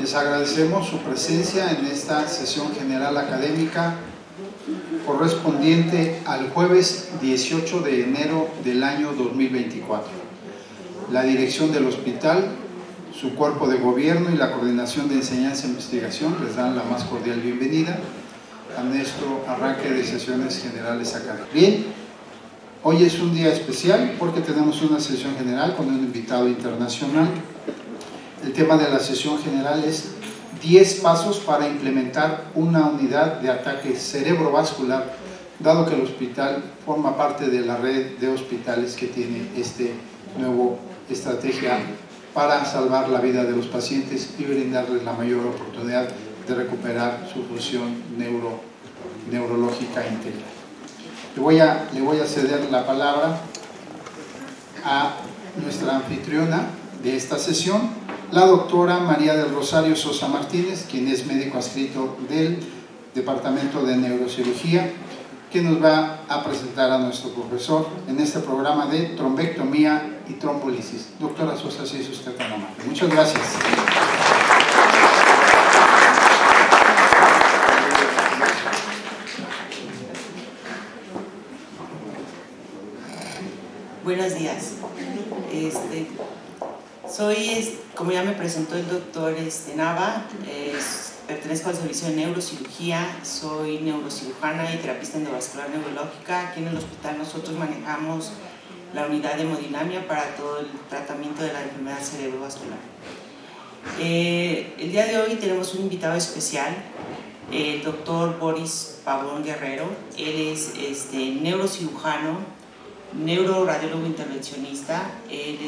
Les agradecemos su presencia en esta sesión general académica correspondiente al jueves 18 de enero del año 2024. La dirección del hospital, su cuerpo de gobierno y la coordinación de enseñanza e investigación les dan la más cordial bienvenida a nuestro arranque de sesiones generales académicas. Bien, hoy es un día especial porque tenemos una sesión general con un invitado internacional. El tema de la sesión general es 10 pasos para implementar una unidad de ataque cerebrovascular, dado que el hospital forma parte de la red de hospitales que tiene este nuevo estrategia para salvar la vida de los pacientes y brindarles la mayor oportunidad de recuperar su función neurológica integral. Le voy a ceder la palabra a nuestra anfitriona de esta sesión, la doctora María del Rosario Sosa Martínez, quien es médico adscrito del Departamento de Neurocirugía, que nos va a presentar a nuestro profesor en este programa de trombectomía y trombolisis. Doctora Sosa, si es usted tan amable. Muchas gracias. Buenos días. Soy, como ya me presentó el doctor Nava, pertenezco al servicio de neurocirugía, soy neurocirujana y terapista endovascular neurológica. Aquí en el hospital nosotros manejamos la unidad de hemodinamia para todo el tratamiento de la enfermedad cerebrovascular. El día de hoy tenemos un invitado especial, el doctor Boris Pavón Guerrero. Él es neurocirujano, neuroradiólogo intervencionista. Él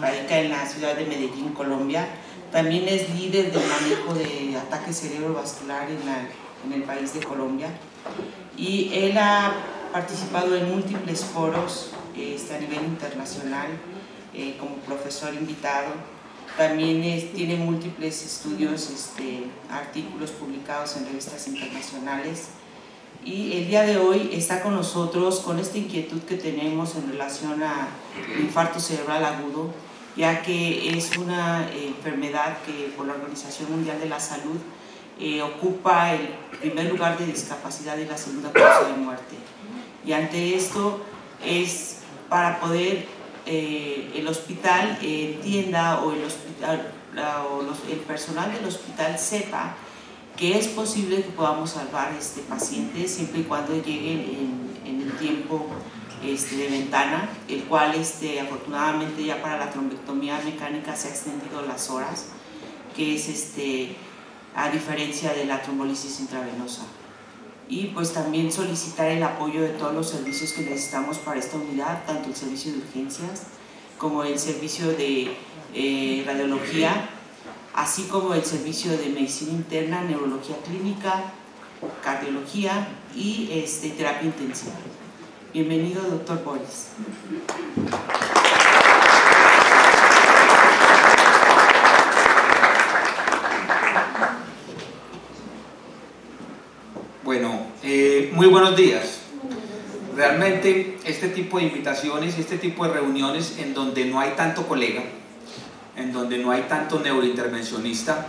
radica en la ciudad de Medellín, Colombia. También es líder del manejo de ataque cerebrovascular en el país de Colombia. Y él ha participado en múltiples foros a nivel internacional como profesor invitado. También tiene múltiples estudios, artículos publicados en revistas internacionales. Y el día de hoy está con nosotros con esta inquietud que tenemos en relación al infarto cerebral agudo, ya que es una enfermedad que por la Organización Mundial de la Salud ocupa el primer lugar de discapacidad y la segunda causa de muerte. Y ante esto es para poder el hospital entienda o el personal del hospital sepa que es posible que podamos salvar a este paciente siempre y cuando lleguen en el tiempo de ventana, el cual afortunadamente ya para la trombectomía mecánica se ha extendido las horas, que es a diferencia de la trombolisis intravenosa. Y pues también solicitar el apoyo de todos los servicios que necesitamos para esta unidad, tanto el servicio de urgencias como el servicio de radiología, así como el servicio de medicina interna, neurología clínica, cardiología y terapia intensiva. Bienvenido, doctor Boris. Bueno, muy buenos días. Realmente este tipo de invitaciones, este tipo de reuniones en donde no hay tanto colega, en donde no hay tanto neurointervencionista,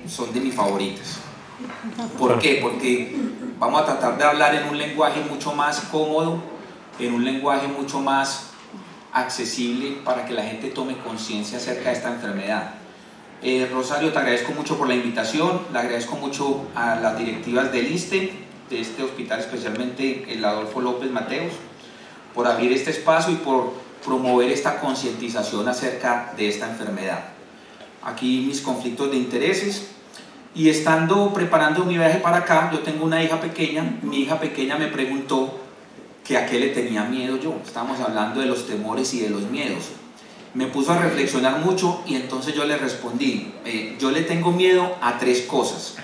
son de mis favoritas. ¿Por qué? Porque vamos a tratar de hablar en un lenguaje mucho más cómodo, en un lenguaje mucho más accesible para que la gente tome conciencia acerca de esta enfermedad. Rosario, te agradezco mucho por la invitación, le agradezco mucho a las directivas del ISSSTE, de este hospital, especialmente el Adolfo López Mateos, por abrir este espacio y por promover esta concientización acerca de esta enfermedad. Aquí mis conflictos de intereses, y estando preparando mi viaje para acá, yo tengo una hija pequeña. Mi hija pequeña me preguntó que a qué le tenía miedo yo. Estábamos hablando de los temores y de los miedos. Me puso a reflexionar mucho y entonces yo le respondí, yo le tengo miedo a 3 cosas.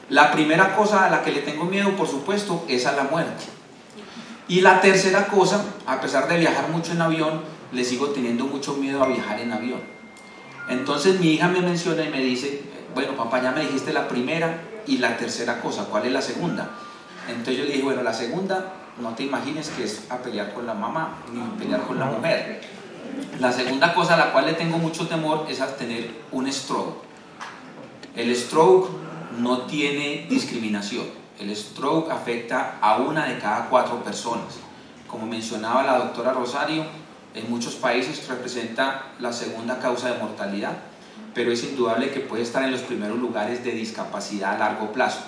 La primera cosa a la que le tengo miedo, por supuesto, es a la muerte. Y la tercera cosa, a pesar de viajar mucho en avión, le sigo teniendo mucho miedo a viajar en avión. Entonces mi hija me menciona y me dice, bueno papá, ya me dijiste la primera y la tercera cosa, ¿cuál es la segunda? Entonces yo le dije, bueno, la segunda, no te imagines que es a pelear con la mamá, ni pelear con la mujer. La segunda cosa a la cual le tengo mucho temor es a tener un stroke. El stroke no tiene discriminación. El stroke afecta a 1 de cada 4 personas. Como mencionaba la doctora Rosario, en muchos países representa la segunda causa de mortalidad, pero es indudable que puede estar en los primeros lugares de discapacidad a largo plazo.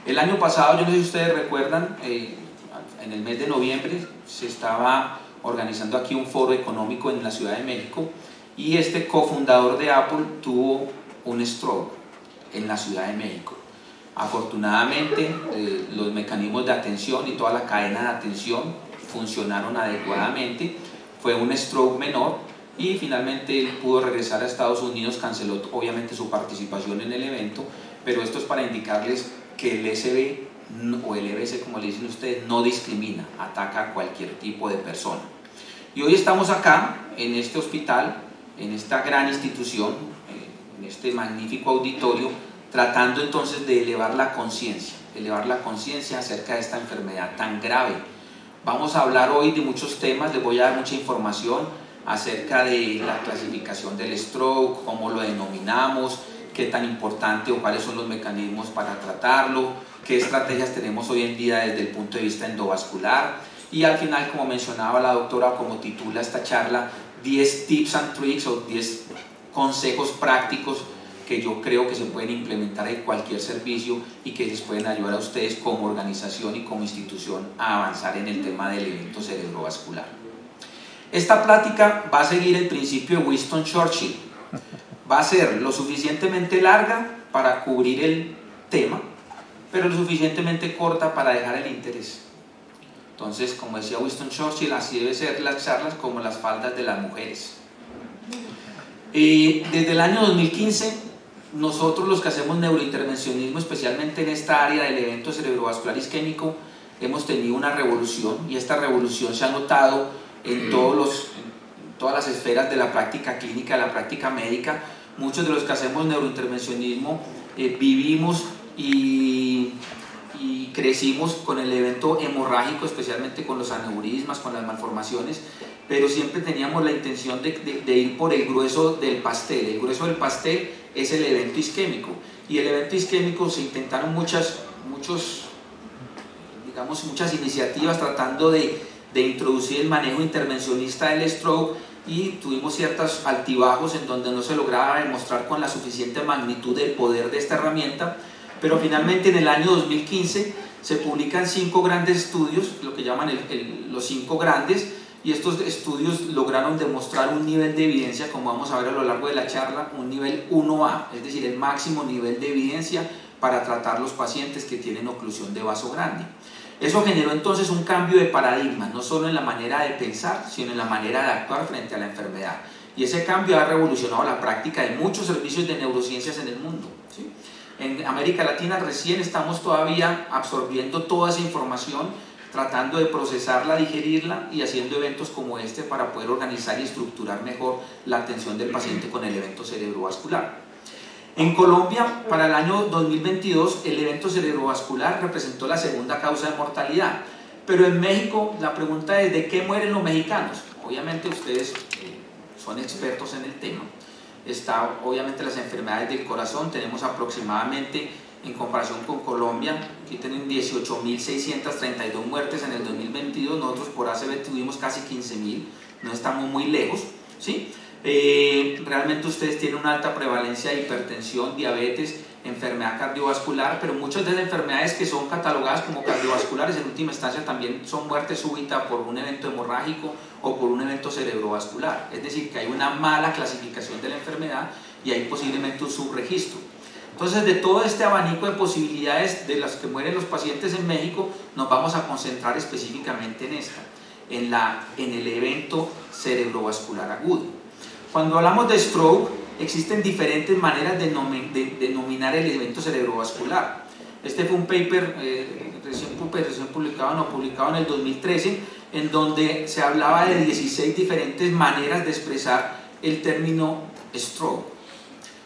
El año pasado, yo no sé si ustedes recuerdan, en el mes de noviembre se estaba organizando aquí un foro económico en la Ciudad de México y este cofundador de Apple tuvo un stroke en la Ciudad de México. Afortunadamente, los mecanismos de atención y toda la cadena de atención funcionaron adecuadamente, fue un stroke menor y finalmente él pudo regresar a Estados Unidos, canceló obviamente su participación en el evento, pero esto es para indicarles que el SB o el EBC, como le dicen ustedes, no discrimina, ataca a cualquier tipo de persona. Y hoy estamos acá, en este hospital, en esta gran institución, en este magnífico auditorio, tratando entonces de elevar la conciencia acerca de esta enfermedad tan grave. Vamos a hablar hoy de muchos temas, les voy a dar mucha información acerca de la clasificación del stroke, cómo lo denominamos, qué tan importante o cuáles son los mecanismos para tratarlo, qué estrategias tenemos hoy en día desde el punto de vista endovascular y al final, como mencionaba la doctora, como titula esta charla, 10 tips and tricks o 10 consejos prácticos que yo creo que se pueden implementar en cualquier servicio y que les pueden ayudar a ustedes como organización y como institución a avanzar en el tema del evento cerebrovascular. Esta plática va a seguir el principio de Winston Churchill. Va a ser lo suficientemente larga para cubrir el tema, pero lo suficientemente corta para dejar el interés. Entonces, como decía Winston Churchill, así deben ser las charlas como las faldas de las mujeres. Desde el año 2015, nosotros los que hacemos neurointervencionismo, especialmente en esta área del evento cerebrovascular isquémico, hemos tenido una revolución y esta revolución se ha notado en todas las esferas de la práctica clínica, de la práctica médica. Muchos de los que hacemos neurointervencionismo vivimos y crecimos con el evento hemorrágico, especialmente con los aneurismas, con las malformaciones, pero siempre teníamos la intención de ir por el grueso del pastel. El grueso del pastel es el evento isquémico, y el evento isquémico se intentaron muchas iniciativas tratando de introducir el manejo intervencionista del stroke, y tuvimos ciertos altibajos en donde no se lograba demostrar con la suficiente magnitud del poder de esta herramienta, pero finalmente en el año 2015 se publican 5 grandes estudios, lo que llaman los 5 grandes, y estos estudios lograron demostrar un nivel de evidencia, como vamos a ver a lo largo de la charla, un nivel 1A, es decir, el máximo nivel de evidencia para tratar los pacientes que tienen oclusión de vaso grande. Eso generó entonces un cambio de paradigma, no solo en la manera de pensar, sino en la manera de actuar frente a la enfermedad. Y ese cambio ha revolucionado la práctica de muchos servicios de neurociencias en el mundo, ¿sí? En América Latina recién estamos todavía absorbiendo toda esa información, tratando de procesarla, digerirla y haciendo eventos como este para poder organizar y estructurar mejor la atención del paciente con el evento cerebrovascular. En Colombia, para el año 2022, el evento cerebrovascular representó la segunda causa de mortalidad. Pero en México, la pregunta es: ¿de qué mueren los mexicanos? Obviamente ustedes son expertos en el tema. Está obviamente las enfermedades del corazón, tenemos aproximadamente, en comparación con Colombia, aquí tienen 18.632 muertes en el 2022, nosotros por ACV tuvimos casi 15.000, no estamos muy lejos, ¿sí? Realmente ustedes tienen una alta prevalencia de hipertensión, diabetes, enfermedad cardiovascular, pero muchas de las enfermedades que son catalogadas como cardiovasculares en última instancia también son muerte súbita por un evento hemorrágico o por un evento cerebrovascular, es decir, que hay una mala clasificación de la enfermedad y hay posiblemente un subregistro. Entonces, de todo este abanico de posibilidades de las que mueren los pacientes en México, nos vamos a concentrar específicamente en esta, en el evento cerebrovascular agudo. Cuando hablamos de stroke, existen diferentes maneras de denominar el evento cerebrovascular. Este fue un paper recién publicado en el 2013, en donde se hablaba de 16 diferentes maneras de expresar el término stroke.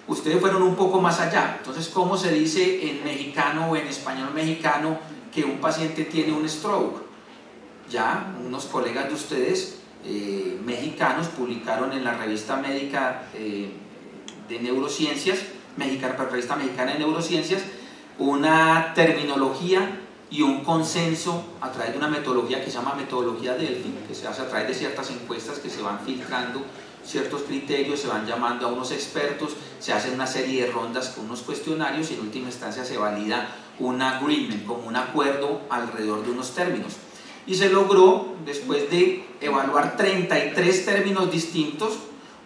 Ustedes fueron un poco más allá. Entonces, ¿cómo se dice en mexicano o en español mexicano que un paciente tiene un stroke? Ya unos colegas de ustedes mexicanos publicaron en la revista médica de neurociencias, revista mexicana de neurociencias, una terminología y un consenso a través de una metodología que se llama metodología Delphi, que se hace a través de ciertas encuestas que se van filtrando ciertos criterios, se van llamando a unos expertos, se hacen una serie de rondas con unos cuestionarios y en última instancia se valida un agreement, como un acuerdo alrededor de unos términos. Y se logró, después de evaluar 33 términos distintos,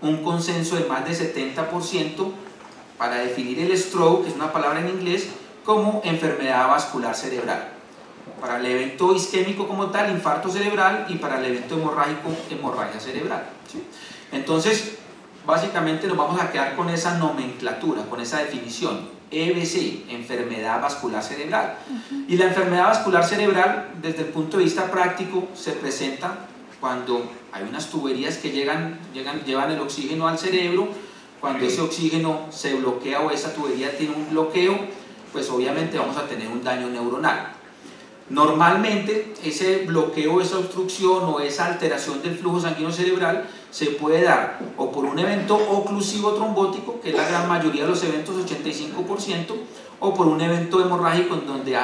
un consenso de más de 70% para definir el stroke, que es una palabra en inglés, como enfermedad vascular cerebral. Para el evento isquémico como tal, infarto cerebral, y para el evento hemorrágico, hemorragia cerebral, ¿sí? Entonces, básicamente nos vamos a quedar con esa nomenclatura, con esa definición. EBC, enfermedad vascular cerebral. Y la enfermedad vascular cerebral, desde el punto de vista práctico, se presenta cuando hay unas tuberías que llevan el oxígeno al cerebro. Cuando ese oxígeno se bloquea o esa tubería tiene un bloqueo, pues obviamente vamos a tener un daño neuronal. Normalmente ese bloqueo, esa obstrucción o esa alteración del flujo sanguíneo cerebral se puede dar o por un evento oclusivo trombótico, que es la gran mayoría de los eventos, 85%, o por un evento hemorrágico en donde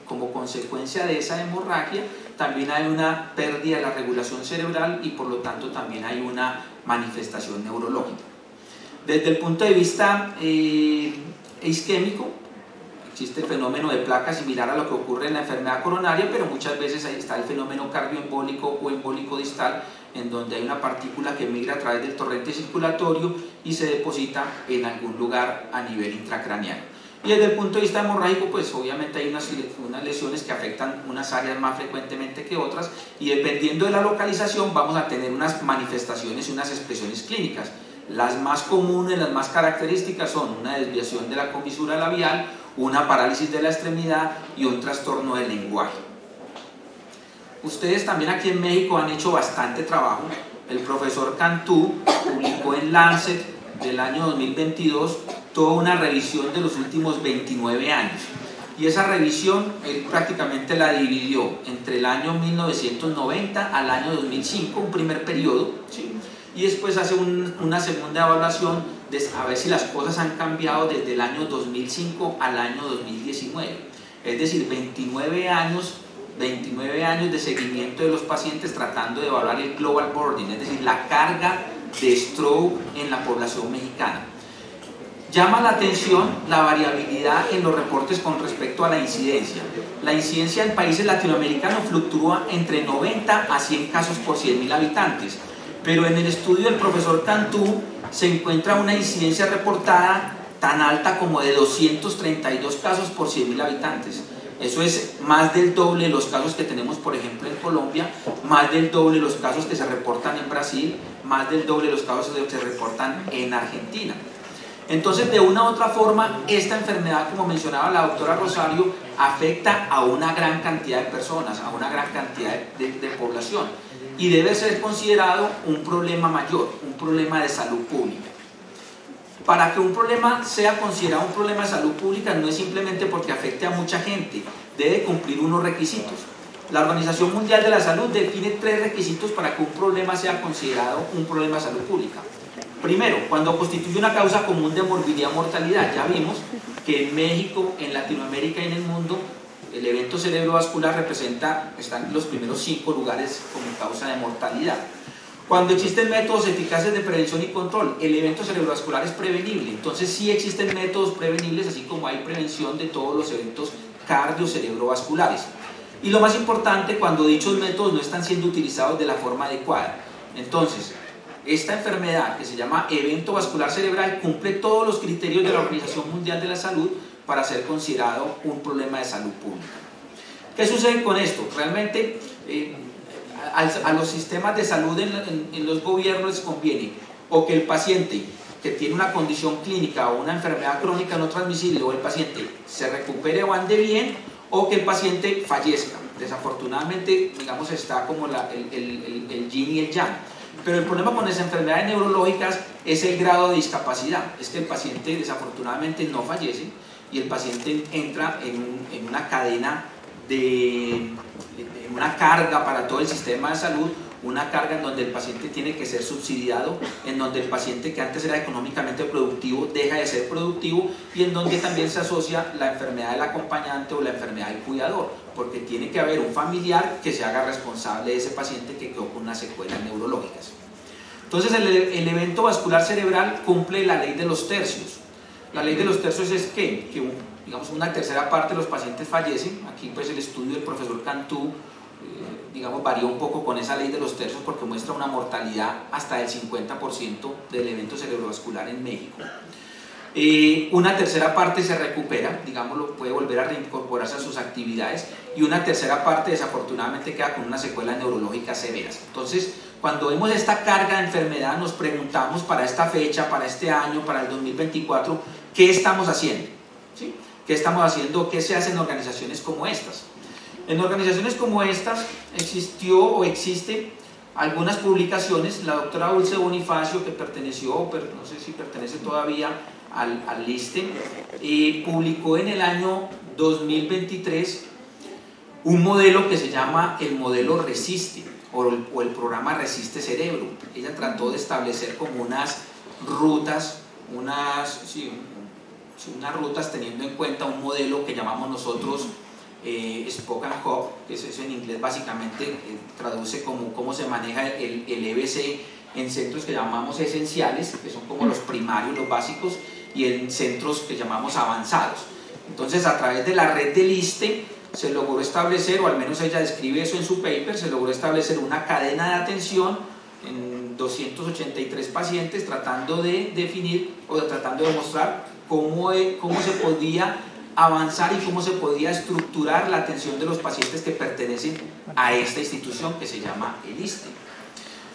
como consecuencia de esa hemorragia también hay una pérdida de la regulación cerebral y por lo tanto también hay una manifestación neurológica. Desde el punto de vista isquémico, existe el fenómeno de placa similar a lo que ocurre en la enfermedad coronaria, pero muchas veces ahí está el fenómeno cardioembólico o embólico distal, en donde hay una partícula que migra a través del torrente circulatorio y se deposita en algún lugar a nivel intracraneal. Y desde el punto de vista hemorrágico, pues obviamente hay unas lesiones que afectan unas áreas más frecuentemente que otras, y dependiendo de la localización vamos a tener unas manifestaciones y unas expresiones clínicas. Las más comunes, las más características son una desviación de la comisura labial, una parálisis de la extremidad y un trastorno del lenguaje. Ustedes también aquí en México han hecho bastante trabajo. El profesor Cantú publicó en Lancet del año 2022 toda una revisión de los últimos 29 años. Y esa revisión él prácticamente la dividió entre el año 1990 al año 2005, un primer periodo, ¿sí? Y después hace una segunda evaluación de a ver si las cosas han cambiado desde el año 2005 al año 2019. Es decir, 29 años de seguimiento de los pacientes tratando de evaluar el global burden, es decir, la carga de stroke en la población mexicana. Llama la atención la variabilidad en los reportes con respecto a la incidencia. La incidencia en países latinoamericanos fluctúa entre 90 a 100 casos por 100.000 habitantes, pero en el estudio del profesor Cantú se encuentra una incidencia reportada tan alta como de 232 casos por 100.000 habitantes. Eso es más del doble de los casos que tenemos, por ejemplo, en Colombia, más del doble de los casos que se reportan en Brasil, más del doble de los casos que se reportan en Argentina. Entonces, de una u otra forma, esta enfermedad, como mencionaba la doctora Rosario, afecta a una gran cantidad de personas, a una gran cantidad de población, y debe ser considerado un problema mayor, un problema de salud pública. Para que un problema sea considerado un problema de salud pública no es simplemente porque afecte a mucha gente, debe cumplir unos requisitos. La Organización Mundial de la Salud define 3 requisitos para que un problema sea considerado un problema de salud pública. Primero, cuando constituye una causa común de morbilidad o mortalidad. Ya vimos que en México, en Latinoamérica y en el mundo, el evento cerebrovascular está en los primeros 5 lugares como causa de mortalidad. Cuando existen métodos eficaces de prevención y control, el evento cerebrovascular es prevenible. Entonces sí existen métodos prevenibles, así como hay prevención de todos los eventos cardiocerebrovasculares. Y lo más importante, cuando dichos métodos no están siendo utilizados de la forma adecuada. Entonces, esta enfermedad que se llama evento vascular cerebral cumple todos los criterios de la Organización Mundial de la Salud para ser considerado un problema de salud pública. ¿Qué sucede con esto? Realmente a los sistemas de salud en los gobiernos les conviene o que el paciente que tiene una condición clínica o una enfermedad crónica no transmisible o el paciente se recupere o ande bien, o que el paciente fallezca. Desafortunadamente, digamos, está como el yin y el yang. Pero el problema con las enfermedades neurológicas es el grado de discapacidad. Es que el paciente desafortunadamente no fallece y el paciente entra en una cadena en una carga para todo el sistema de salud, una carga en donde el paciente tiene que ser subsidiado, en donde el paciente que antes era económicamente productivo deja de ser productivo y en donde también se asocia la enfermedad del acompañante o la enfermedad del cuidador, porque tiene que haber un familiar que se haga responsable de ese paciente que quedó con unas secuelas neurológicas. Entonces el evento vascular cerebral cumple la ley de los tercios. La ley de los tercios es que digamos, una tercera parte de los pacientes fallecen. Aquí pues el estudio del profesor Cantú digamos, varía un poco con esa ley de los tercios porque muestra una mortalidad hasta del 50% del evento cerebrovascular en México. Una tercera parte se recupera, digámoslo, puede volver a reincorporarse a sus actividades, y una tercera parte desafortunadamente queda con unas secuelas neurológicas severas. Entonces, cuando vemos esta carga de enfermedad, nos preguntamos para esta fecha, para este año, para el 2024, ¿qué estamos haciendo? ¿Sí? ¿Qué estamos haciendo? ¿Qué se hace en organizaciones como estas? En organizaciones como estas existió o existe algunas publicaciones. La doctora Dulce Bonifacio, que perteneció, pero no sé si pertenece todavía al ISSSTE, publicó en el año 2023 un modelo que se llama el modelo Resiste o el programa Resiste Cerebro. Ella trató de establecer como unas rutas, unas rutas teniendo en cuenta un modelo que llamamos nosotros Spoke and Hub, que eso en inglés básicamente traduce como cómo se maneja el EBC en centros que llamamos esenciales, que son como los primarios, los básicos, y en centros que llamamos avanzados. Entonces, a través de la red del ISSSTE se logró establecer, o al menos ella describe eso en su paper, se logró establecer una cadena de atención en 283 pacientes, tratando de definir o tratando de mostrar cómo se podía avanzar y cómo se podía estructurar la atención de los pacientes que pertenecen a esta institución que se llama el ISSSTE.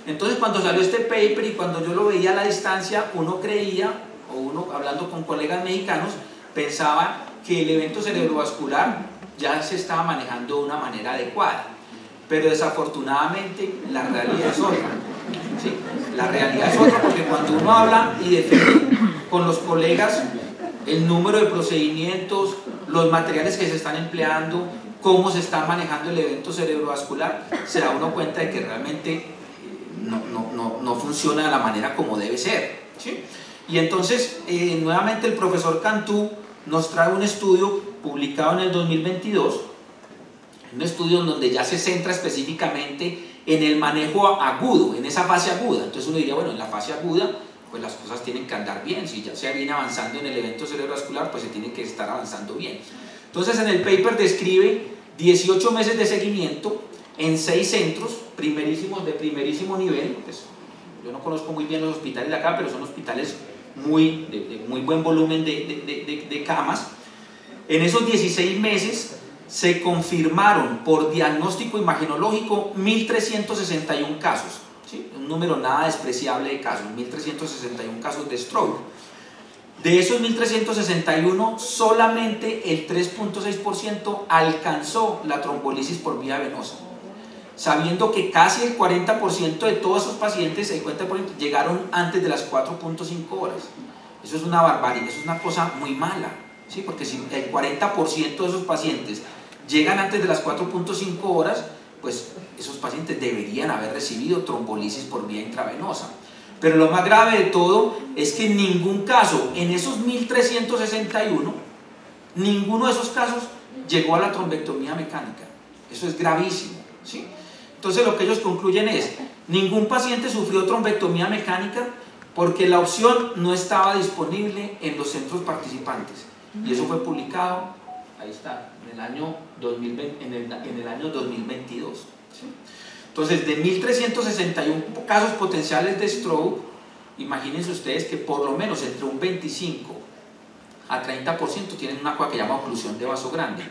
Entonces, cuando salió este paper y cuando yo lo veía a la distancia, uno creía, o uno hablando con colegas mexicanos, pensaba que el evento cerebrovascular ya se estaba manejando de una manera adecuada, pero desafortunadamente la realidad es otra. ¿Sí? La realidad es otra, porque cuando uno habla y define con los colegas el número de procedimientos, los materiales que se están empleando, cómo se está manejando el evento cerebrovascular, se da uno cuenta de que realmente no funciona de la manera como debe ser. ¿Sí? Y entonces, nuevamente el profesor Cantú nos trae un estudio publicado en el 2022, un estudio en donde ya se centra específicamente en el manejo agudo, en esa fase aguda. Entonces uno diría, bueno, en la fase aguda pues las cosas tienen que andar bien, si ya se viene avanzando en el evento cerebrovascular, pues se tiene que estar avanzando bien. Entonces en el paper describe 18 meses de seguimiento en 6 centros de primerísimo nivel. Pues, yo no conozco muy bien los hospitales de acá, pero son hospitales de muy buen volumen de camas. En esos 16 meses se confirmaron por diagnóstico imagenológico 1.361 casos. ¿Sí? Un número nada despreciable de casos, 1.361 casos de stroke. De esos 1.361, solamente el 3.6% alcanzó la trombolisis por vía venosa, sabiendo que casi el 40% de todos esos pacientes, el 40%, llegaron antes de las 4.5 horas. Eso es una barbaridad, eso es una cosa muy mala, ¿sí? Porque si el 40% de esos pacientes llegan antes de las 4.5 horas, pues esos pacientes deberían haber recibido trombolisis por vía intravenosa. Pero lo más grave de todo es que en ningún caso, en esos 1.361, ninguno de esos casos llegó a la trombectomía mecánica. Eso es gravísimo, ¿sí? Entonces lo que ellos concluyen es, ningún paciente sufrió trombectomía mecánica porque la opción no estaba disponible en los centros participantes. Y eso fue publicado, ahí está, en el año 2022. ¿Sí? Entonces, de 1.361 casos potenciales de stroke, imagínense ustedes que por lo menos entre un 25 a 30% tienen una cosa que llama oclusión de vaso grande.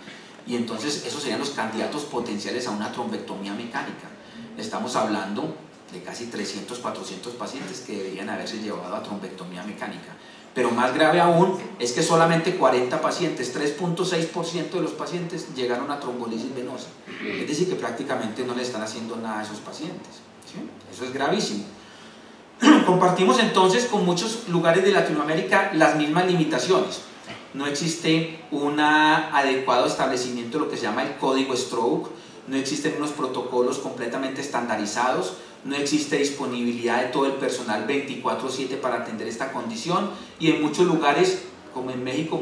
Y entonces esos serían los candidatos potenciales a una trombectomía mecánica. Estamos hablando de casi 300, 400 pacientes que deberían haberse llevado a trombectomía mecánica. Pero más grave aún es que solamente 40 pacientes, 3.6% de los pacientes llegaron a trombolisis venosa. Es decir, que prácticamente no le están haciendo nada a esos pacientes. ¿Sí? Eso es gravísimo. Compartimos entonces con muchos lugares de Latinoamérica las mismas limitaciones. No existe un adecuado establecimiento de lo que se llama el código stroke, no existen unos protocolos completamente estandarizados, no existe disponibilidad de todo el personal 24/7 para atender esta condición, y en muchos lugares, como en México,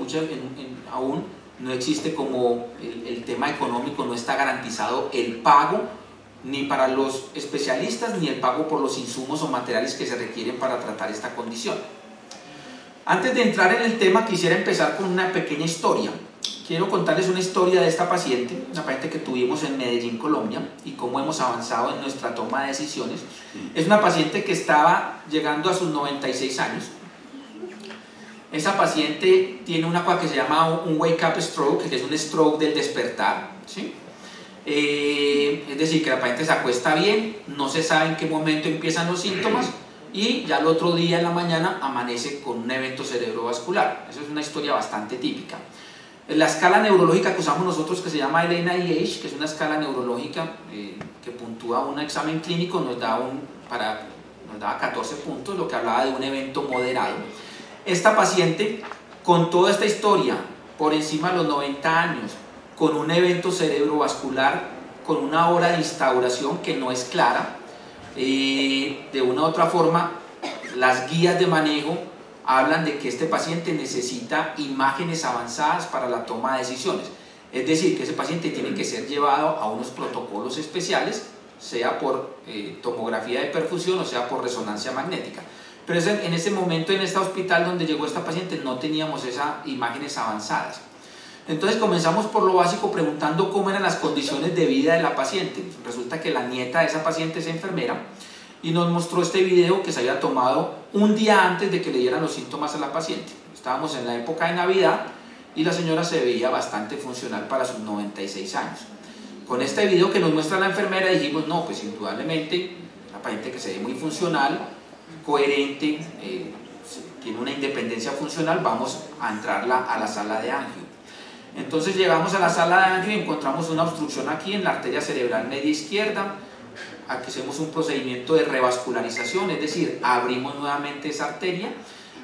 aún no existe como el tema económico, no está garantizado el pago ni para los especialistas ni el pago por los insumos o materiales que se requieren para tratar esta condición. Antes de entrar en el tema, quisiera empezar con una pequeña historia. Quiero contarles una historia de esta paciente, una paciente que tuvimos en Medellín, Colombia, y cómo hemos avanzado en nuestra toma de decisiones. Es una paciente que estaba llegando a sus 96 años. Esa paciente tiene una cosa que se llama un wake up stroke, que es un stroke del despertar, ¿sí? Es decir, que la paciente se acuesta bien, no se sabe en qué momento empiezan los síntomas, y ya el otro día en la mañana amanece con un evento cerebrovascular. Eso es una historia bastante típica. La escala neurológica que usamos nosotros, que se llama el NIH, que es una escala neurológica que puntúa un examen clínico, nos daba 14 puntos, lo que hablaba de un evento moderado. Esta paciente, con toda esta historia, por encima de los 90 años, con un evento cerebrovascular, con una hora de instauración que no es clara, de una u otra forma, las guías de manejo hablan de que este paciente necesita imágenes avanzadas para la toma de decisiones. Es decir, que ese paciente tiene que ser llevado a unos protocolos especiales, sea por tomografía de perfusión o sea por resonancia magnética. Pero en ese momento, en este hospital donde llegó esta paciente, no teníamos esas imágenes avanzadas. Entonces comenzamos por lo básico, preguntando cómo eran las condiciones de vida de la paciente. Resulta que la nieta de esa paciente es enfermera, y nos mostró este video que se había tomado un día antes de que le dieran los síntomas a la paciente. Estábamos en la época de Navidad y la señora se veía bastante funcional para sus 96 años. Con este video que nos muestra la enfermera dijimos, no, pues indudablemente una paciente que se ve muy funcional, coherente, tiene una independencia funcional, vamos a entrarla a la sala de angio. Entonces llegamos a la sala de angio y encontramos una obstrucción aquí en la arteria cerebral media izquierda. Aquí hacemos un procedimiento de revascularización, es decir, abrimos nuevamente esa arteria,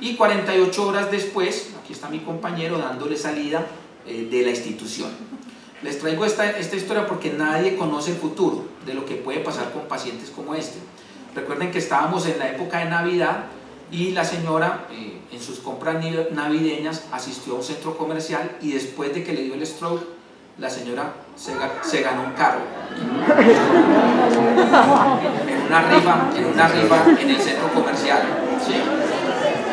y 48 horas después, aquí está mi compañero dándole salida de la institución. Les traigo esta historia porque nadie conoce el futuro de lo que puede pasar con pacientes como este. Recuerden que estábamos en la época de Navidad y la señora en sus compras navideñas asistió a un centro comercial, y después de que le dio el stroke, la señora se ganó un carro en una rifa en el centro comercial, ¿sí?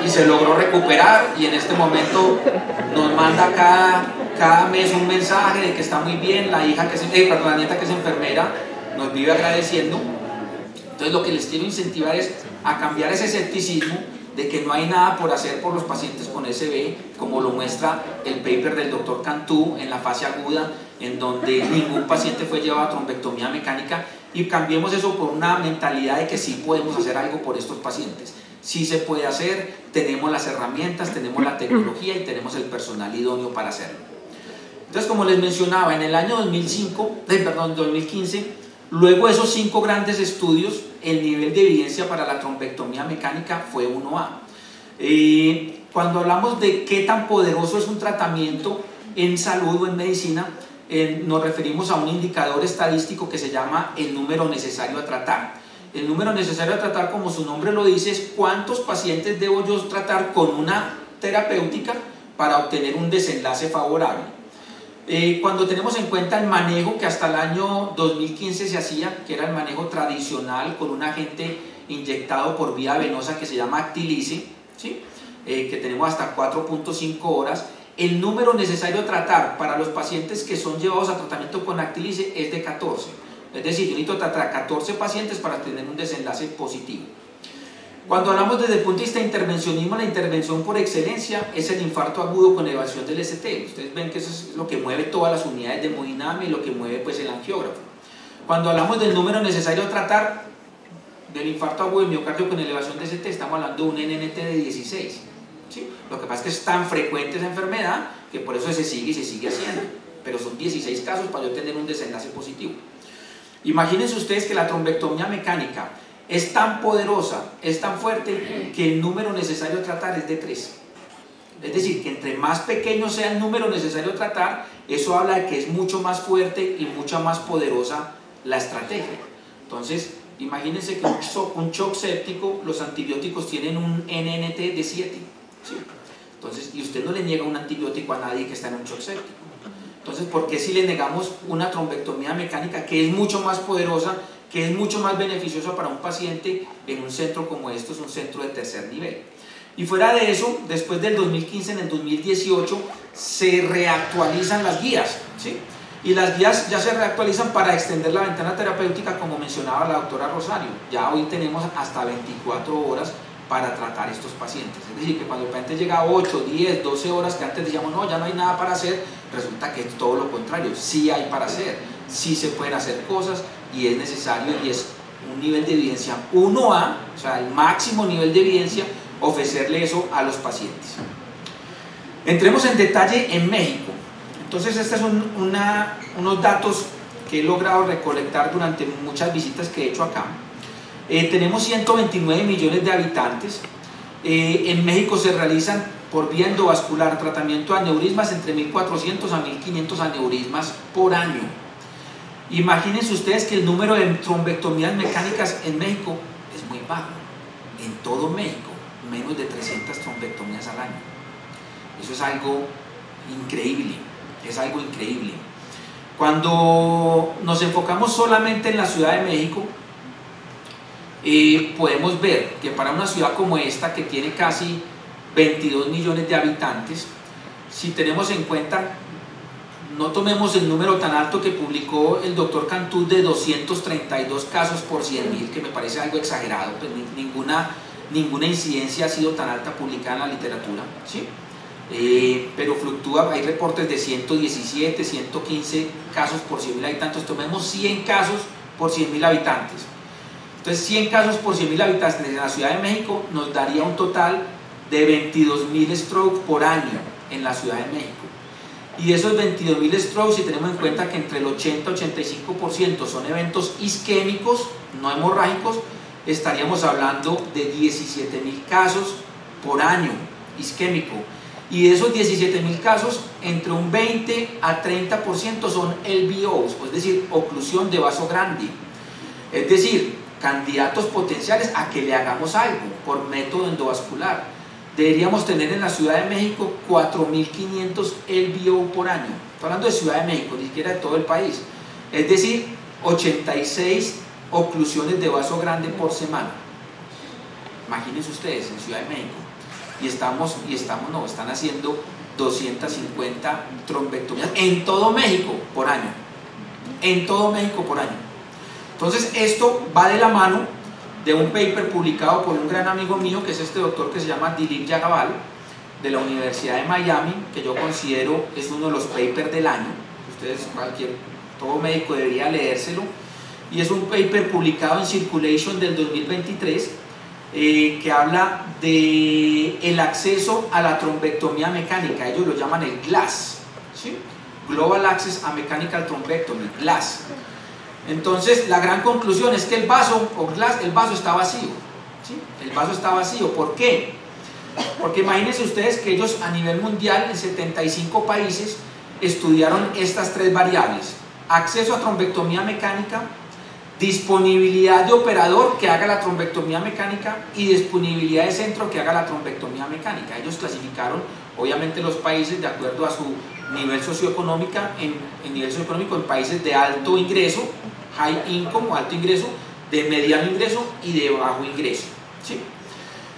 Y se logró recuperar, y en este momento nos manda cada mes un mensaje de que está muy bien. La nieta que es enfermera nos vive agradeciendo. Entonces lo que les quiero incentivar es a cambiar ese escepticismo de que no hay nada por hacer por los pacientes con SB, como lo muestra el paper del doctor Cantú en la fase aguda, en donde ningún paciente fue llevado a trombectomía mecánica, y cambiemos eso por una mentalidad de que sí podemos hacer algo por estos pacientes. Sí se puede hacer, tenemos las herramientas, tenemos la tecnología y tenemos el personal idóneo para hacerlo. Entonces, como les mencionaba, en el año 2015, luego de esos 5 grandes estudios, el nivel de evidencia para la trombectomía mecánica fue 1A. Cuando hablamos de qué tan poderoso es un tratamiento en salud o en medicina, nos referimos a un indicador estadístico que se llama el número necesario a tratar. El número necesario a tratar, como su nombre lo dice, es cuántos pacientes debo yo tratar con una terapéutica para obtener un desenlace favorable. Cuando tenemos en cuenta el manejo que hasta el año 2015 se hacía, que era el manejo tradicional con un agente inyectado por vía venosa que se llama Actilice, ¿sí? Que tenemos hasta 4.5 horas, el número necesario a tratar para los pacientes que son llevados a tratamiento con Actilice es de 14. Es decir, yo necesito tratar a 14 pacientes para tener un desenlace positivo. Cuando hablamos desde el punto de vista de intervencionismo, la intervención por excelencia es el infarto agudo con elevación del ST. Ustedes ven que eso es lo que mueve todas las unidades de hemodinamia y lo que mueve pues el angiógrafo. Cuando hablamos del número necesario a tratar del infarto agudo del miocardio con elevación de ST, estamos hablando de un NNT de 16. ¿Sí? Lo que pasa es que es tan frecuente esa enfermedad que por eso se sigue y se sigue haciendo, pero son 16 casos para yo tener un desenlace positivo. Imagínense ustedes que la trombectomía mecánica es tan poderosa, es tan fuerte, que el número necesario a tratar es de 3. Es decir, que entre más pequeño sea el número necesario a tratar, eso habla de que es mucho más fuerte y mucho más poderosa la estrategia. Entonces, Imagínense que un shock séptico, los antibióticos tienen un NNT de 7. ¿Sí? Entonces, y usted no le niega un antibiótico a nadie que está en un shock séptico. Entonces, ¿por qué si le negamos una trombectomía mecánica que es mucho más poderosa, que es mucho más beneficiosa para un paciente en un centro como esto, es un centro de tercer nivel? Y fuera de eso, después del 2015, en el 2018, se reactualizan las guías, ¿sí? Y las guías ya se reactualizan para extender la ventana terapéutica, como mencionaba la doctora Rosario. Ya hoy tenemos hasta 24 horas para tratar estos pacientes. Es decir, que cuando el paciente llega a 8, 10, 12 horas, que antes decíamos, no, ya no hay nada para hacer, resulta que es todo lo contrario, sí hay para hacer, sí se pueden hacer cosas y es necesario y es un nivel de evidencia 1A, o sea, el máximo nivel de evidencia, ofrecerle eso a los pacientes. Entremos en detalle en México. Entonces, estos son unos datos que he logrado recolectar durante muchas visitas que he hecho acá. Tenemos 129 millones de habitantes. En México se realizan por vía endovascular tratamiento de aneurismas entre 1.400 a 1.500 aneurismas por año. Imagínense ustedes que el número de trombectomías mecánicas en México es muy bajo. En todo México, menos de 300 trombectomías al año. Eso es algo increíble, es algo increíble. Cuando nos enfocamos solamente en la Ciudad de México, podemos ver que para una ciudad como esta, que tiene casi 22 millones de habitantes, si tenemos en cuenta, no tomemos el número tan alto que publicó el doctor Cantú de 232 casos por 100.000, que me parece algo exagerado, pues ninguna incidencia ha sido tan alta publicada en la literatura, ¿sí? Pero fluctúa, hay reportes de 117, 115 casos por 100.000 habitantes, tomemos 100 casos por 100.000 habitantes. Entonces, 100 casos por 100.000 habitantes en la Ciudad de México nos daría un total de 22.000 strokes por año en la Ciudad de México. Y esos 22.000 strokes, si tenemos en cuenta que entre el 80 y 85% son eventos isquémicos, no hemorrágicos, estaríamos hablando de 17.000 casos por año isquémico. Y de esos 17.000 casos, entre un 20 a 30% son LVOs, es decir, oclusión de vaso grande. Es decir, candidatos potenciales a que le hagamos algo por método endovascular. Deberíamos tener en la Ciudad de México 4.500 LVO por año. Estoy hablando de Ciudad de México, ni siquiera de todo el país. Es decir, 86 oclusiones de vaso grande por semana. Imagínense ustedes en Ciudad de México. Están haciendo 250 trombectomías en todo México por año. En todo México por año. Entonces, esto va de la mano de un paper publicado por un gran amigo mío, que es este doctor que se llama Dilip Jagabal, de la Universidad de Miami, que yo considero es uno de los papers del año. Ustedes, todo médico debería leérselo. Y es un paper publicado en Circulation del 2023, que habla de el acceso a la trombectomía mecánica. Ellos lo llaman el GLAS, ¿sí? Global Access a Mechanical Thrombectomy, GLAS. Entonces, la gran conclusión es que el vaso está vacío, ¿sí? El vaso está vacío. ¿Por qué? Porque imagínense ustedes que ellos a nivel mundial, en 75 países, estudiaron estas tres variables: acceso a trombectomía mecánica, disponibilidad de operador que haga la trombectomía mecánica y disponibilidad de centro que haga la trombectomía mecánica. Ellos clasificaron, obviamente, los países de acuerdo a su nivel socioeconómico, en países de alto ingreso, high income o alto ingreso, de mediano ingreso y de bajo ingreso, ¿sí?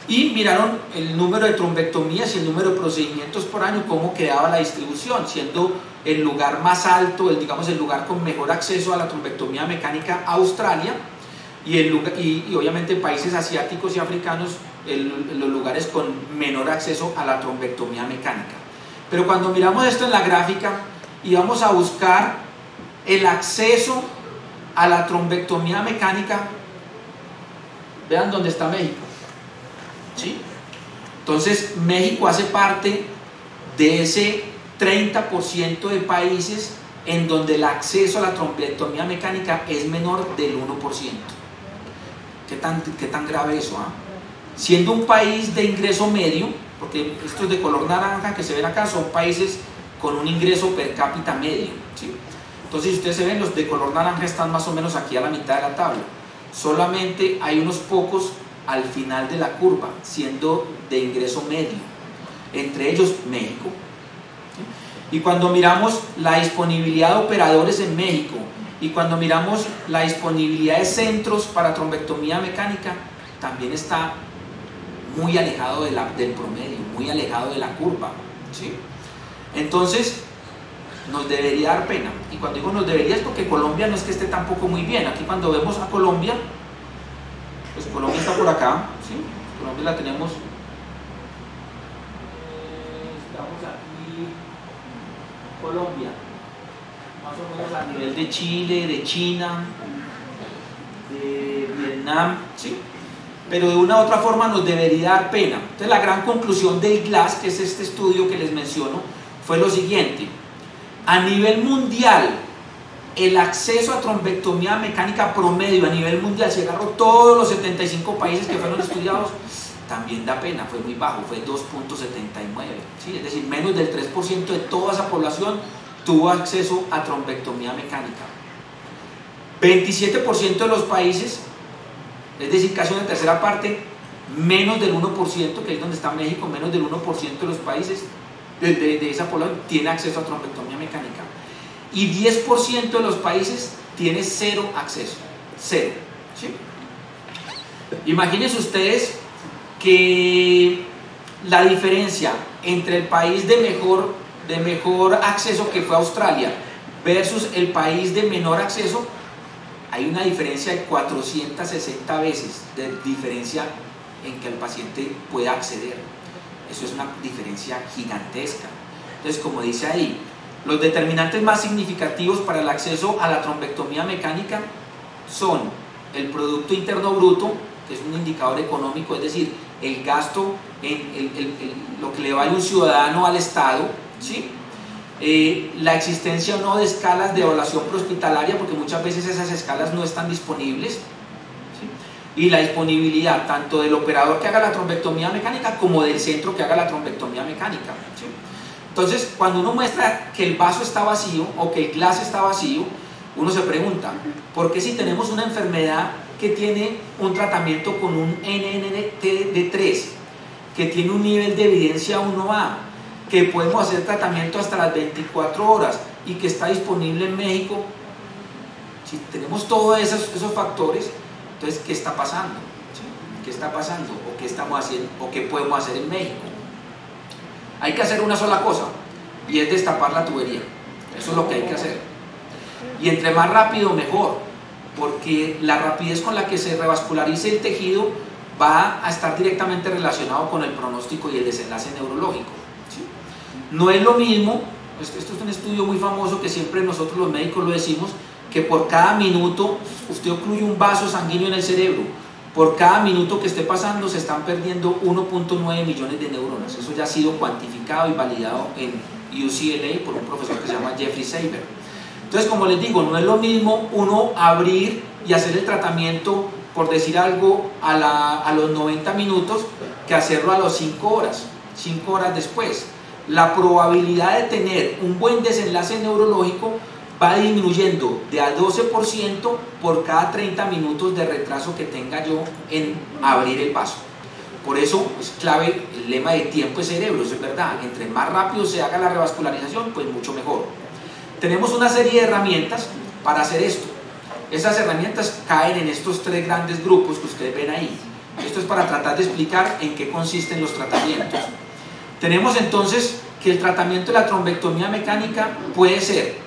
Y miraron el número de trombectomías y el número de procedimientos por año, cómo quedaba la distribución, siendo el lugar más alto, el lugar con mejor acceso a la trombectomía mecánica, Australia, y obviamente países asiáticos y africanos, los lugares con menor acceso a la trombectomía mecánica. Pero cuando miramos esto en la gráfica y vamos a buscar el acceso a la trombectomía mecánica, vean dónde está México, ¿sí? Entonces, México hace parte de ese 30% de países en donde el acceso a la trombectomía mecánica es menor del 1%. ¿Qué tan grave eso? Siendo un país de ingreso medio, porque estos de color naranja que se ven acá son países con un ingreso per cápita medio, ¿sí? Entonces, si ustedes se ven, los de color naranja están más o menos aquí a la mitad de la tabla. solamente hay unos pocos al final de la curva, siendo de ingreso medio, entre ellos México. Y cuando miramos la disponibilidad de operadores en México y cuando miramos la disponibilidad de centros para trombectomía mecánica, también está muy alejado del promedio, muy alejado de la curva, ¿sí? Entonces nos debería dar pena, y cuando digo nos debería es porque Colombia no es que esté tampoco muy bien. Aquí cuando vemos a Colombia, pues Colombia está por acá, ¿sí? Colombia la tenemos, estamos aquí, Colombia, más o menos a nivel de Chile, de China, de Vietnam, ¿sí? Pero de una u otra forma nos debería dar pena. Entonces la gran conclusión del GLASS, que es este estudio que les menciono, fue lo siguiente: a nivel mundial, el acceso a trombectomía mecánica promedio a nivel mundial, si agarró todos los 75 países que fueron estudiados, también da pena, fue muy bajo, fue 2.79, ¿sí? Es decir, menos del 3% de toda esa población tuvo acceso a trombectomía mecánica. 27% de los países, es decir, casi una tercera parte, menos del 1%, que es donde está México, menos del 1% de los países de esa población tiene acceso a trombectomía mecánica. Y 10% de los países tiene cero acceso, cero, ¿sí? Imagínense ustedes que la diferencia entre el país de mejor acceso, que fue Australia, versus el país de menor acceso, hay una diferencia de 460 veces de diferencia en que el paciente pueda acceder. Eso es una diferencia gigantesca. Entonces, como dice ahí, los determinantes más significativos para el acceso a la trombectomía mecánica son el Producto Interno Bruto, que es un indicador económico, es decir, el gasto lo que le vale un ciudadano al Estado, ¿sí? La existencia o no de escalas de evaluación prehospitalaria, porque muchas veces esas escalas no están disponibles, ¿sí? Y la disponibilidad tanto del operador que haga la trombectomía mecánica como del centro que haga la trombectomía mecánica, ¿sí? Entonces, cuando uno muestra que el vaso está vacío o que el GLASS está vacío, uno se pregunta, ¿por qué si tenemos una enfermedad que tiene un tratamiento con un NNT de 3, que tiene un nivel de evidencia 1A, que podemos hacer tratamiento hasta las 24 horas y que está disponible en México? Si tenemos todos esos factores, entonces, ¿qué está pasando? ¿Sí? ¿Qué está pasando? ¿O qué estamos haciendo? ¿O qué podemos hacer en México? Hay que hacer una sola cosa, y es destapar la tubería. Eso es lo que hay que hacer. Y entre más rápido, mejor, porque la rapidez con la que se revascularice el tejido va a estar directamente relacionado con el pronóstico y el desenlace neurológico, ¿sí? No es lo mismo, esto es un estudio muy famoso que siempre nosotros los médicos lo decimos, que por cada minuto usted ocluye un vaso sanguíneo en el cerebro, por cada minuto que esté pasando se están perdiendo 1.9 millones de neuronas. Eso ya ha sido cuantificado y validado en UCLA por un profesor que se llama Jeffrey Saber. Entonces, como les digo, no es lo mismo uno abrir y hacer el tratamiento, por decir algo, a los 90 minutos, que hacerlo a las 5 horas, 5 horas después. La probabilidad de tener un buen desenlace neurológico va disminuyendo de a 12% por cada 30 minutos de retraso que tenga yo en abrir el vaso. Por eso es clave el lema de tiempo de cerebro, eso es verdad. Entre más rápido se haga la revascularización, pues mucho mejor. Tenemos una serie de herramientas para hacer esto. Esas herramientas caen en estos 3 grandes grupos que ustedes ven ahí. Esto es para tratar de explicar en qué consisten los tratamientos. Tenemos entonces que el tratamiento de la trombectomía mecánica puede ser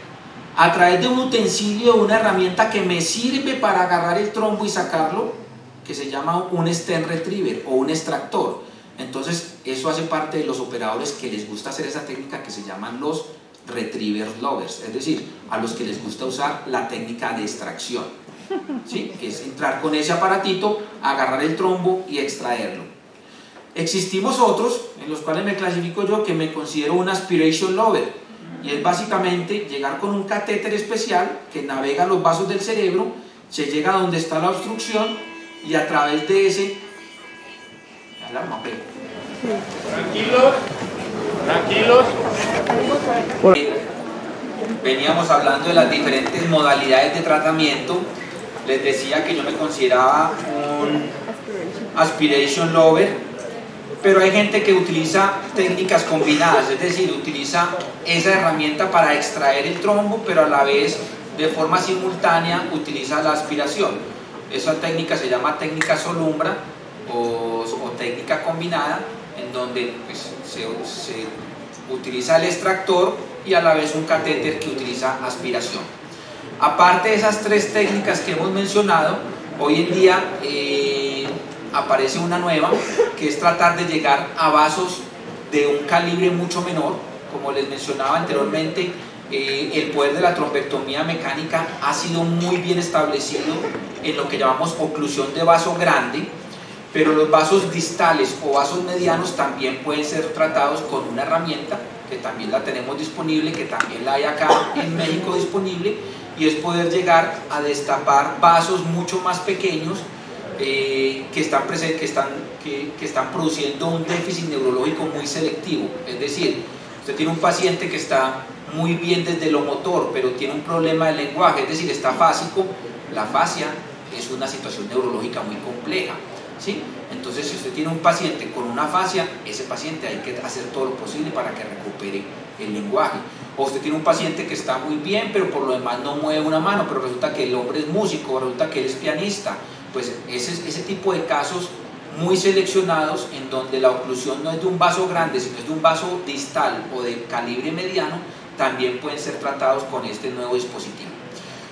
a través de un utensilio o una herramienta que me sirve para agarrar el trombo y sacarlo, que se llama un stent retriever o un extractor. Entonces eso hace parte de los operadores que les gusta hacer esa técnica, que se llaman los retriever lovers, es decir, a los que les gusta usar la técnica de extracción, ¿sí? Que es entrar con ese aparatito, agarrar el trombo y extraerlo. Existimos otros, en los cuales me clasifico yo, que me considero un aspiration lover, y es básicamente llegar con un catéter especial que navega los vasos del cerebro, se llega a donde está la obstrucción y a través de ese... Alarma, pero... Tranquilos. Veníamos hablando de las diferentes modalidades de tratamiento Les decía que yo me consideraba un aspiration lover, pero hay gente que utiliza técnicas combinadas, es decir, utiliza esa herramienta para extraer el trombo, pero a la vez de forma simultánea utiliza la aspiración. Esa técnica se llama técnica solumbra o técnica combinada, en donde pues, se utiliza el extractor y a la vez un catéter que utiliza aspiración. Aparte de esas tres técnicas que hemos mencionado, hoy en día aparece una nueva, que es tratar de llegar a vasos de un calibre mucho menor. Como les mencionaba anteriormente, el poder de la trombectomía mecánica ha sido muy bien establecido en lo que llamamos oclusión de vaso grande, pero los vasos distales o vasos medianos también pueden ser tratados con una herramienta que también la tenemos disponible, que también la hay acá en México disponible, y es poder llegar a destapar vasos mucho más pequeños que están produciendo un déficit neurológico muy selectivo. Es decir, usted tiene un paciente que está muy bien desde lo motor, pero tiene un problema de lenguaje, es decir, está fásico. La fascia es una situación neurológica muy compleja, ¿sí? Entonces, si usted tiene un paciente con una fascia, ese paciente hay que hacer todo lo posible para que recupere el lenguaje. O usted tiene un paciente que está muy bien, pero por lo demás no mueve una mano, pero resulta que el hombre es músico, resulta que él es pianista. Pues ese tipo de casos muy seleccionados, en donde la oclusión no es de un vaso grande, sino es de un vaso distal o de calibre mediano, también pueden ser tratados con este nuevo dispositivo.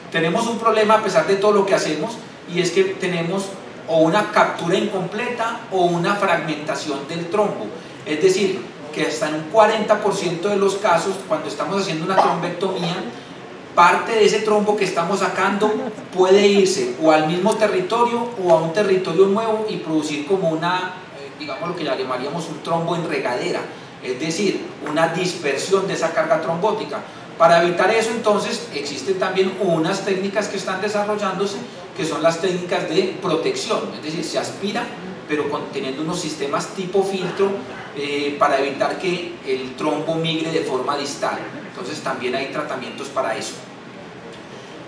Tenemos un problema a pesar de todo lo que hacemos, y es que tenemos o una captura incompleta o una fragmentación del trombo. Es decir, que hasta en un 40% de los casos, cuando estamos haciendo una trombectomía, parte de ese trombo que estamos sacando puede irse o al mismo territorio o a un territorio nuevo y producir como una, digamos lo que llamaríamos un trombo en regadera, es decir, una dispersión de esa carga trombótica. Para evitar eso, entonces, existen también unas técnicas que están desarrollándose, que son las técnicas de protección, es decir, se aspira, pero teniendo unos sistemas tipo filtro para evitar que el trombo migre de forma distal. Entonces también hay tratamientos para eso.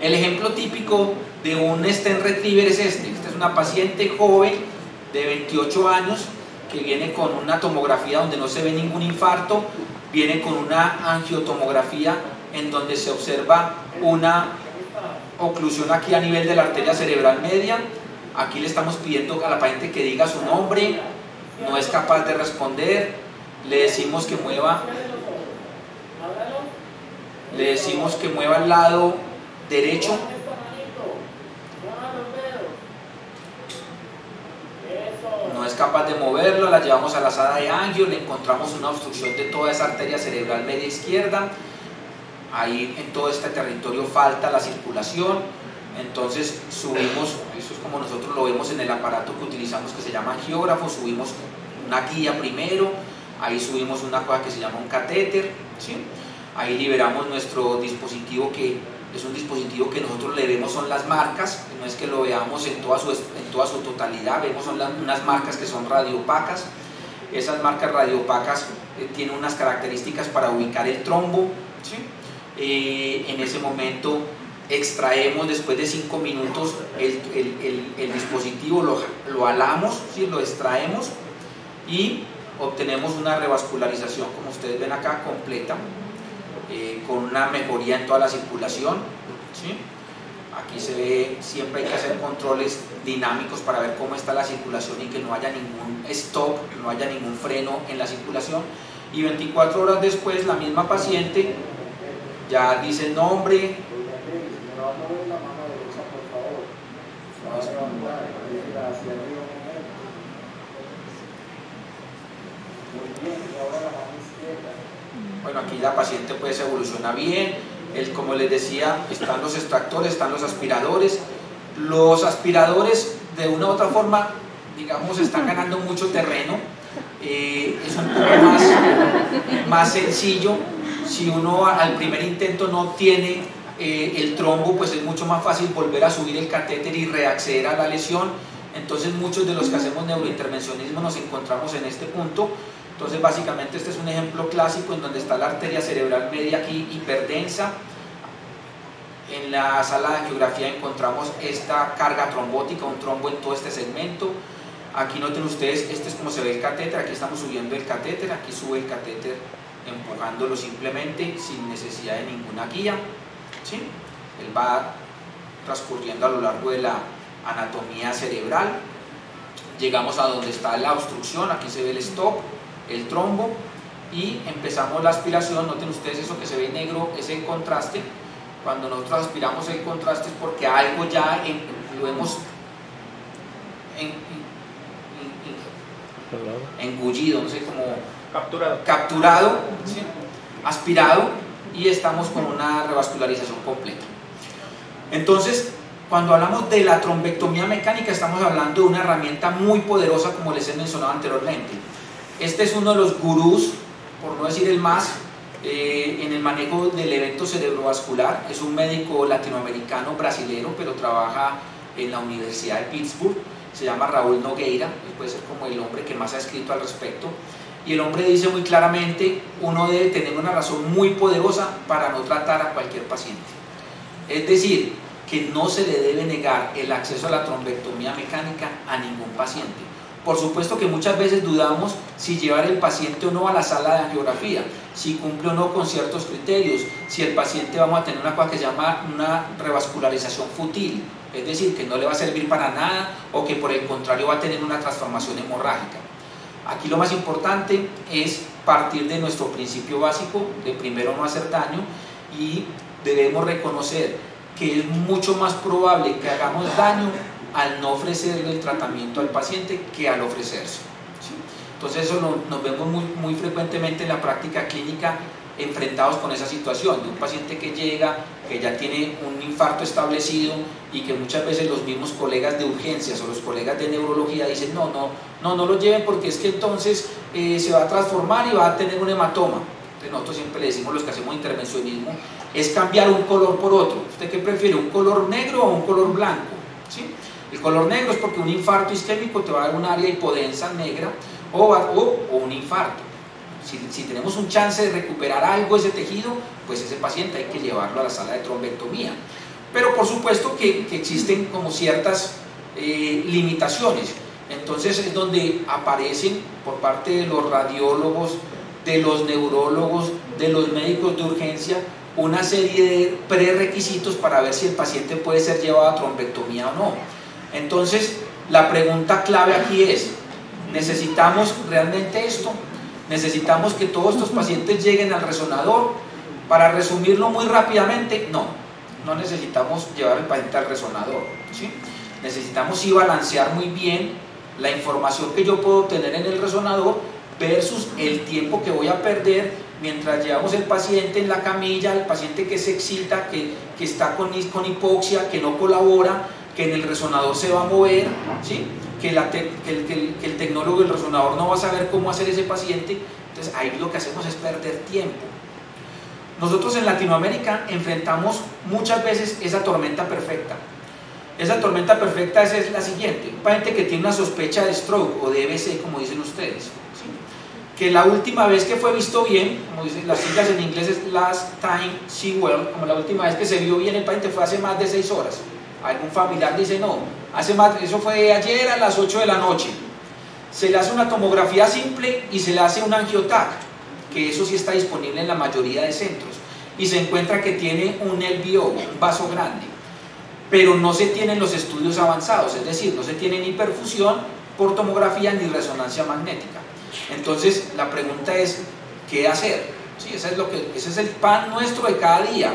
El ejemplo típico de un stent retriever es este. Esta es una paciente joven de 28 años que viene con una tomografía donde no se ve ningún infarto, viene con una angiotomografía en donde se observa una oclusión aquí a nivel de la arteria cerebral media. Aquí le estamos pidiendo a la paciente que diga su nombre, no es capaz de responder, le decimos que mueva el lado derecho, no es capaz de moverlo, la llevamos a la sala de angio, le encontramos una obstrucción de toda esa arteria cerebral media izquierda, ahí en todo este territorio falta la circulación. Entonces subimos, eso es como nosotros lo vemos en el aparato que utilizamos que se llama angiógrafo, subimos una guía primero, ahí subimos una cosa que se llama un catéter, ¿sí? Ahí liberamos nuestro dispositivo, que es un dispositivo que nosotros le vemos son las marcas, no es que lo veamos en toda su totalidad, vemos son unas marcas que son radioopacas. Esas marcas radioopacas tienen unas características para ubicar el trombo, ¿sí? En ese momento extraemos, después de 5 minutos, el dispositivo, lo alamos, ¿sí? Lo extraemos y obtenemos una revascularización, como ustedes ven acá, completa, con una mejoría en toda la circulación, ¿sí? Aquí se ve, siempre hay que hacer controles dinámicos para ver cómo está la circulación y que no haya ningún stop, no haya ningún freno en la circulación. Y 24 horas después, la misma paciente ya dice el nombre. Bueno, aquí la paciente pues evoluciona bien. Como les decía, están los extractores, están los aspiradores. Los aspiradores, de una u otra forma, digamos, están ganando mucho terreno. Es un poco más sencillo. Si uno al primer intento no tiene el trombo, pues es mucho más fácil volver a subir el catéter y reacceder a la lesión. Entonces muchos de los que hacemos neurointervencionismo nos encontramos en este punto. Entonces básicamente este es un ejemplo clásico en donde está la arteria cerebral media aquí hiperdensa. En la sala de angiografía encontramos esta carga trombótica, un trombo en todo este segmento. Aquí noten ustedes, este es como se ve el catéter, aquí estamos subiendo el catéter, aquí sube el catéter empujándolo simplemente sin necesidad de ninguna guía, ¿sí? Él va transcurriendo a lo largo de la anatomía cerebral. Llegamos a donde está la obstrucción, aquí se ve el stop, el trombo, y empezamos la aspiración. Noten ustedes eso que se ve negro, ese contraste. Cuando nosotros aspiramos el contraste es porque algo ya lo hemos engullido, no sé cómo, capturado, ¿sí? Aspirado, y estamos con una revascularización completa. Entonces, cuando hablamos de la trombectomía mecánica, estamos hablando de una herramienta muy poderosa, como les he mencionado anteriormente. Este es uno de los gurús, por no decir el más, en el manejo del evento cerebrovascular. Es un médico latinoamericano brasilero, pero trabaja en la Universidad de Pittsburgh. Se llama Raúl Nogueira, puede ser como el hombre que más ha escrito al respecto. Y el hombre dice muy claramente: uno debe tener una razón muy poderosa para no tratar a cualquier paciente. Es decir, que no se le debe negar el acceso a la trombectomía mecánica a ningún paciente. Por supuesto que muchas veces dudamos si llevar el paciente o no a la sala de angiografía, si cumple o no con ciertos criterios, si el paciente vamos a tener una cosa que se llama una revascularización fútil, es decir, que no le va a servir para nada, o que por el contrario va a tener una transformación hemorrágica. Aquí lo más importante es partir de nuestro principio básico de primero no hacer daño, y debemos reconocer que es mucho más probable que hagamos daño al no ofrecerle el tratamiento al paciente que al ofrecerse, ¿sí? Entonces eso nos vemos muy frecuentemente en la práctica clínica, enfrentados con esa situación de un paciente que llega, que ya tiene un infarto establecido, y que muchas veces los mismos colegas de urgencias o los colegas de neurología dicen: no lo lleven porque es que entonces se va a transformar y va a tener un hematoma. Entonces nosotros siempre le decimos, los que hacemos intervencionismo, es cambiar un color por otro. ¿Usted qué prefiere, un color negro o un color blanco? ¿Sí? El color negro es porque un infarto isquémico te va a dar un área hipodensa negra o un infarto. Si tenemos un chance de recuperar algo de ese tejido, pues ese paciente hay que llevarlo a la sala de trombectomía. Pero por supuesto que existen como ciertas limitaciones. Entonces es donde aparecen por parte de los radiólogos, de los neurólogos, de los médicos de urgencia, una serie de prerequisitos para ver si el paciente puede ser llevado a trombectomía o no. Entonces la pregunta clave aquí es: ¿necesitamos realmente esto? ¿Necesitamos que todos estos pacientes lleguen al resonador? Para resumirlo muy rápidamente, no necesitamos llevar al paciente al resonador, ¿sí? Necesitamos sí balancear muy bien la información que yo puedo obtener en el resonador versus el tiempo que voy a perder mientras llevamos el paciente en la camilla, el paciente que se excita, que está con hipoxia, que no colabora, que en el resonador se va a mover, ¿sí? Que el tecnólogo del resonador no va a saber cómo hacer ese paciente. Entonces ahí lo que hacemos es perder tiempo. Nosotros en Latinoamérica enfrentamos muchas veces esa tormenta perfecta. Esa tormenta perfecta es la siguiente: un paciente que tiene una sospecha de stroke o de EBC, como dicen ustedes, ¿sí? Que la última vez que fue visto bien, como dicen las siglas en inglés, es last time see well, como la última vez que se vio bien el paciente fue hace más de 6 horas. Algún familiar dice: no, eso fue ayer a las 8 de la noche. Se le hace una tomografía simple y se le hace un angiotac, que eso sí está disponible en la mayoría de centros, y se encuentra que tiene un LVO, un vaso grande, pero no se tienen los estudios avanzados, es decir, no se tiene ni perfusión por tomografía ni resonancia magnética. Entonces la pregunta es: ¿qué hacer? Sí, ese es el pan nuestro de cada día.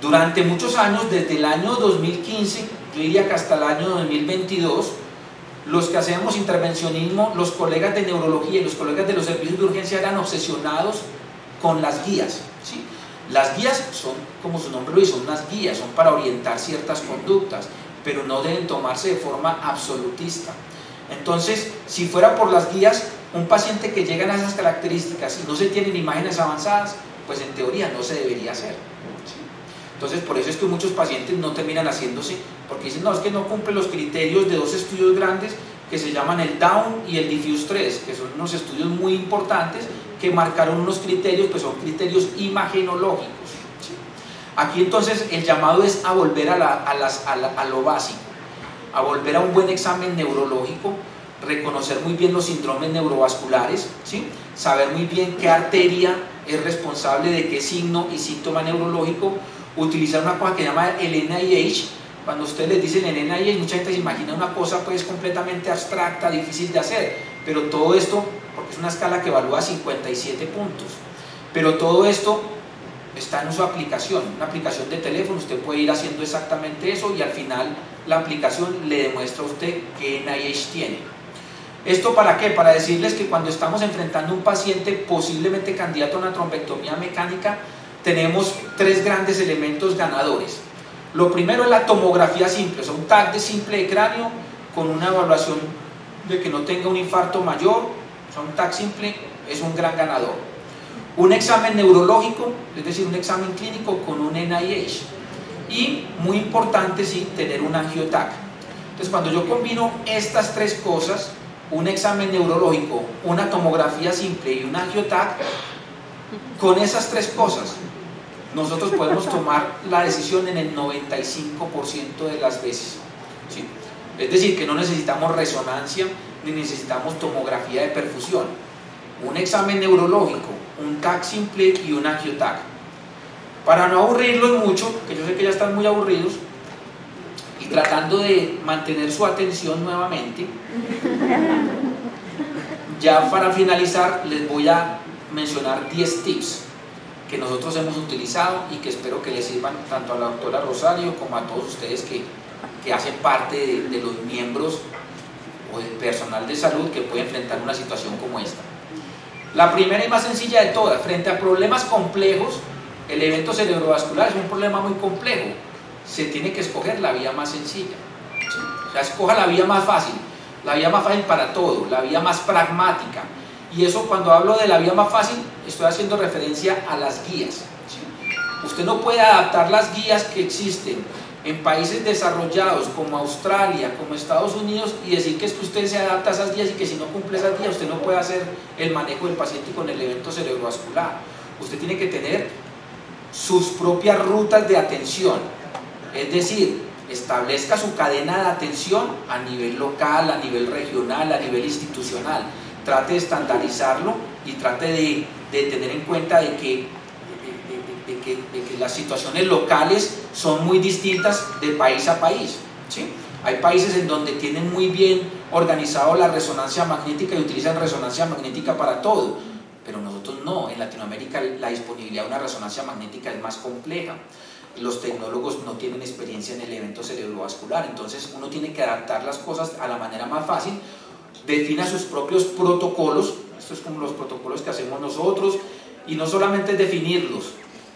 Durante muchos años, desde el año 2015, yo diría que hasta el año 2022, los que hacemos intervencionismo, los colegas de neurología y los colegas de los servicios de urgencia eran obsesionados con las guías, ¿sí? Las guías son, como su nombre lo dice, son unas guías, son para orientar ciertas conductas, pero no deben tomarse de forma absolutista. Entonces, si fuera por las guías, un paciente que llega a esas características y no se tienen imágenes avanzadas, pues en teoría no se debería hacer, ¿sí? Entonces por eso es que muchos pacientes no terminan haciéndose, porque dicen: no, es que no cumple los criterios de 2 estudios grandes que se llaman el Down y el Diffuse 3, que son unos estudios muy importantes que marcaron unos criterios, pues son criterios imagenológicos, ¿sí? Aquí entonces el llamado es a volver a lo básico, a volver a un buen examen neurológico, reconocer muy bien los síndromes neurovasculares, ¿sí? Saber muy bien qué arteria es responsable de qué signo y síntoma neurológico, utilizar una cosa que se llama el NIH. Cuando ustedes les dicen el NIH, mucha gente se imagina una cosa pues completamente abstracta, difícil de hacer, pero todo esto, porque es una escala que evalúa 57 puntos, pero todo esto está en su aplicación, una aplicación de teléfono. Usted puede ir haciendo exactamente eso y al final la aplicación le demuestra a usted qué NIH tiene. ¿Esto para qué? Para decirles que cuando estamos enfrentando a un paciente posiblemente candidato a una trombectomía mecánica, tenemos tres grandes elementos ganadores. Lo primero es la tomografía simple, o sea, un TAC de simple de cráneo con una evaluación de que no tenga un infarto mayor, o sea, un TAC simple es un gran ganador. Un examen neurológico, es decir, un examen clínico con un NIH. Y, muy importante, sí, tener un angio-TAC. Entonces, cuando yo combino estas tres cosas, un examen neurológico, una tomografía simple y un angio-TAC, con esas tres cosas, nosotros podemos tomar la decisión en el 95% de las veces, ¿sí? Es decir, que no necesitamos resonancia ni necesitamos tomografía de perfusión. Un examen neurológico, un TAC simple y un angio-TAC. Para no aburrirlos mucho, que yo sé que ya están muy aburridos, y tratando de mantener su atención nuevamente, ya para finalizar les voy a mencionar 10 tips que nosotros hemos utilizado y que espero que les sirvan tanto a la doctora Rosario como a todos ustedes que hacen parte de los miembros o del personal de salud que puede enfrentar una situación como esta. La primera y más sencilla de todas, frente a problemas complejos, el evento cerebrovascular es un problema muy complejo, se tiene que escoger la vía más sencilla, ¿sí? O sea, escoja la vía más fácil para todo, la vía más pragmática. Y eso, cuando hablo de la vía más fácil, estoy haciendo referencia a las guías, ¿sí? Usted no puede adaptar las guías que existen en países desarrollados como Australia, como Estados Unidos, y decir que es que usted se adapta a esas guías y que si no cumple esas guías usted no puede hacer el manejo del paciente con el evento cerebrovascular. Usted tiene que tener sus propias rutas de atención, es decir, establezca su cadena de atención a nivel local, a nivel regional, a nivel institucional. Trate de estandarizarlo y trate de tener en cuenta de que las situaciones locales son muy distintas de país a país, ¿sí? Hay países en donde tienen muy bien organizado la resonancia magnética y utilizan resonancia magnética para todo, pero nosotros no. En Latinoamérica la disponibilidad de una resonancia magnética es más compleja. Los tecnólogos no tienen experiencia en el evento cerebrovascular, entonces uno tiene que adaptar las cosas a la manera más fácil. Defina sus propios protocolos, esto es como los protocolos que hacemos nosotros, y no solamente es definirlos,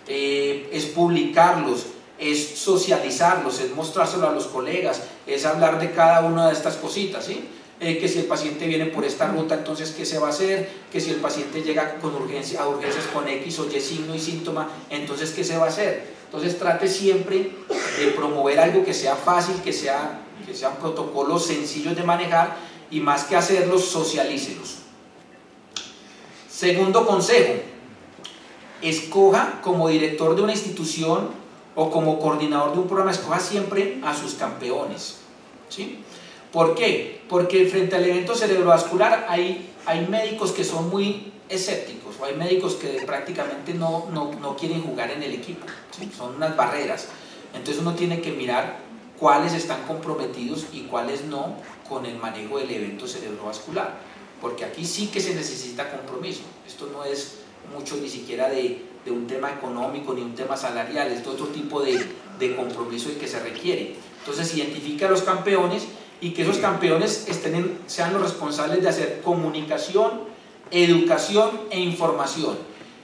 es publicarlos, es socializarlos, es mostrárselo a los colegas, es hablar de cada una de estas cositas, ¿sí? Que si el paciente viene por esta ruta, entonces ¿qué se va a hacer? Que si el paciente llega con a urgencias con X o Y signo y síntoma, entonces ¿qué se va a hacer? Entonces trate siempre de promover algo que sea fácil, que sean protocolos sencillos de manejar, y más que hacerlos, socialícelos. Segundo consejo: escoja como director de una institución o como coordinador de un programa, escoja siempre a sus campeones, ¿sí? ¿Por qué? Porque frente al evento cerebrovascular hay médicos que son muy escépticos, o hay médicos que prácticamente no quieren jugar en el equipo, ¿sí? Son unas barreras. Entonces uno tiene que mirar cuáles están comprometidos y cuáles no con el manejo del evento cerebrovascular, porque aquí sí que se necesita compromiso. Esto no es mucho ni siquiera de un tema económico ni un tema salarial, es de otro tipo de compromiso que se requiere. Entonces identifica a los campeones y que esos campeones sean los responsables de hacer comunicación, educación e información.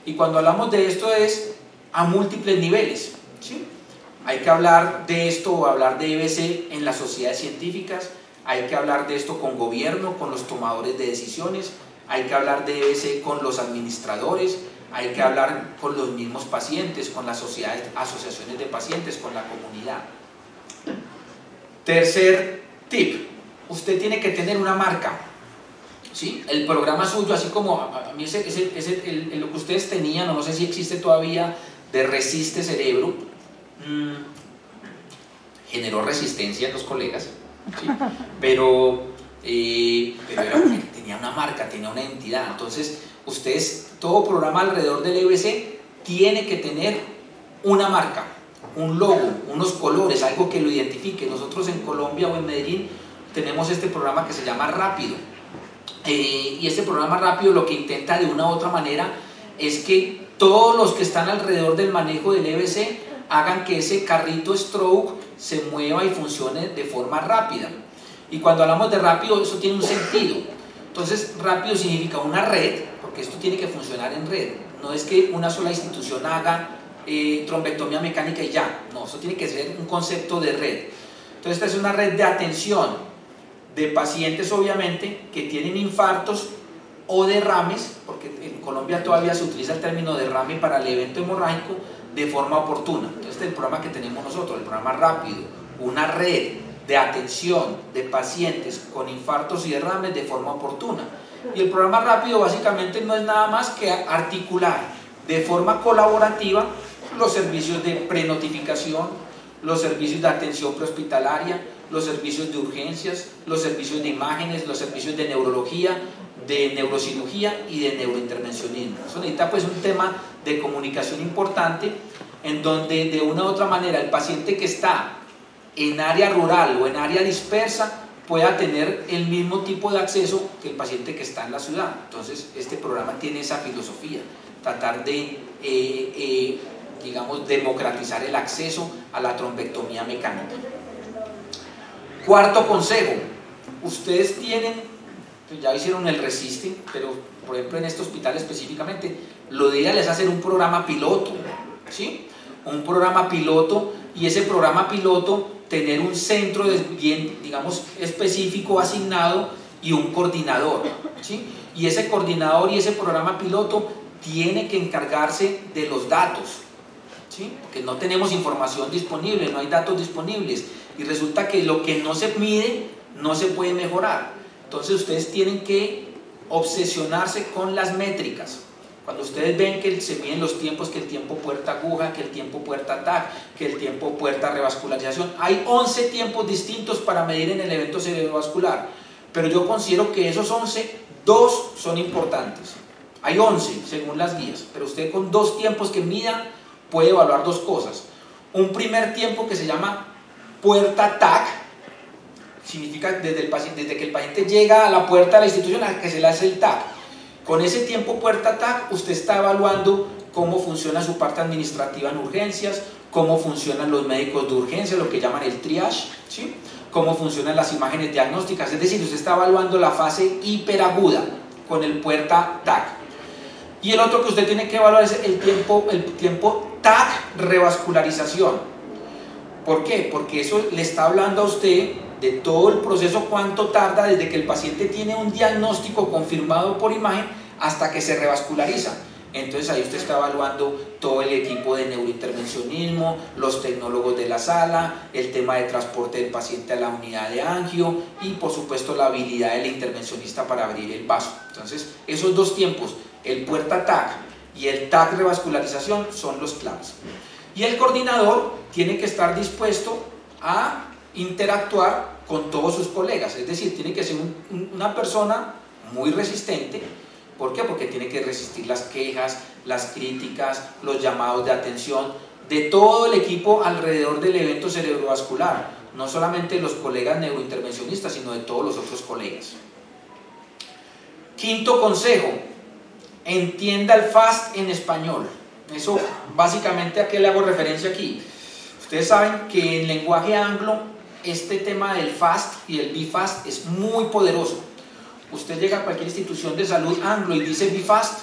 Y cuando hablamos de esto es a múltiples niveles, ¿sí? Hay que hablar de esto o hablar de EBC en las sociedades científicas, hay que hablar de esto con gobierno, con los tomadores de decisiones, hay que hablar de EBC con los administradores, hay que hablar con los mismos pacientes, con las sociedades, asociaciones de pacientes, con la comunidad. Tercer tip: usted tiene que tener una marca, ¿sí? El programa suyo, así como a mí lo que ustedes tenían, o no sé si existe todavía, de Resiste Cerebro, generó resistencia en los colegas, ¿sí? pero tenía una marca, tenía una identidad. Entonces ustedes, todo programa alrededor del EBC tiene que tener una marca, un logo, unos colores, algo que lo identifique. Nosotros en Colombia o en Medellín tenemos este programa que se llama Rápido, y este programa Rápido lo que intenta de una u otra manera es que todos los que están alrededor del manejo del EBC hagan que ese carrito stroke se mueva y funcione de forma rápida. Y cuando hablamos de rápido, eso tiene un sentido. Entonces, rápido significa una red, porque esto tiene que funcionar en red. No es que una sola institución haga trombectomía mecánica y ya. No, eso tiene que ser un concepto de red. Entonces, esta es una red de atención de pacientes, obviamente, que tienen infartos o derrames, porque en Colombia todavía se utiliza el término derrame para el evento hemorrágico, de forma oportuna. Entonces, este es el programa que tenemos nosotros, el programa Rápido, una red de atención de pacientes con infartos y derrames de forma oportuna. Y el programa Rápido básicamente no es nada más que articular de forma colaborativa los servicios de prenotificación, los servicios de atención prehospitalaria, los servicios de urgencias, los servicios de imágenes, los servicios de neurología, de neurocirugía y de neurointervencionismo. Eso necesita pues un tema de comunicación importante, en donde de una u otra manera el paciente que está en área rural o en área dispersa pueda tener el mismo tipo de acceso que el paciente que está en la ciudad. Entonces este programa tiene esa filosofía, tratar de digamos, democratizar el acceso a la trombectomía mecánica. Cuarto consejo, ustedes tienen, ya hicieron el resiste, pero por ejemplo en este hospital específicamente, lo ideal es hacer un programa piloto, ¿sí? Un programa piloto, y ese programa piloto tener un centro bien, digamos, específico asignado y un coordinador, ¿sí? Y ese coordinador y ese programa piloto tiene que encargarse de los datos, ¿sí? Porque no tenemos información disponible, no hay datos disponibles, y resulta que lo que no se mide no se puede mejorar. Entonces ustedes tienen que obsesionarse con las métricas. Cuando ustedes ven que se miden los tiempos, que el tiempo puerta aguja, que el tiempo puerta TAC, que el tiempo puerta revascularización, hay 11 tiempos distintos para medir en el evento cerebrovascular, pero yo considero que esos 11, 2 son importantes. Hay 11 según las guías, pero usted con 2 tiempos que mida puede evaluar 2 cosas. Un primer tiempo que se llama puerta TAC, significa desde que el paciente llega a la puerta de la institución a que se le hace el TAC. Con ese tiempo puerta TAC usted está evaluando cómo funciona su parte administrativa en urgencias, cómo funcionan los médicos de urgencia, lo que llaman el triage, ¿sí? Cómo funcionan las imágenes diagnósticas, es decir, usted está evaluando la fase hiperaguda con el puerta TAC. Y el otro que usted tiene que evaluar es el tiempo TAC revascularización. ¿Por qué? Porque eso le está hablando a usted de todo el proceso, cuánto tarda desde que el paciente tiene un diagnóstico confirmado por imagen hasta que se revasculariza. Entonces ahí usted está evaluando todo el equipo de neurointervencionismo, los tecnólogos de la sala, el tema de transporte del paciente a la unidad de angio y por supuesto la habilidad del intervencionista para abrir el vaso. Entonces esos 2 tiempos, el puerta TAC y el TAC revascularización, son los claves. Y el coordinador tiene que estar dispuesto a interactuar con todos sus colegas, es decir, tiene que ser una persona muy resistente. ¿Por qué? Porque tiene que resistir las quejas, las críticas, los llamados de atención de todo el equipo alrededor del evento cerebrovascular, no solamente de los colegas neurointervencionistas, sino de todos los otros colegas. Quinto consejo, entienda el FAST en español. Eso básicamente, ¿a qué le hago referencia aquí? Ustedes saben que en lenguaje anglo este tema del FAST y el BFAST es muy poderoso. Usted llega a cualquier institución de salud anglo y dice BFAST,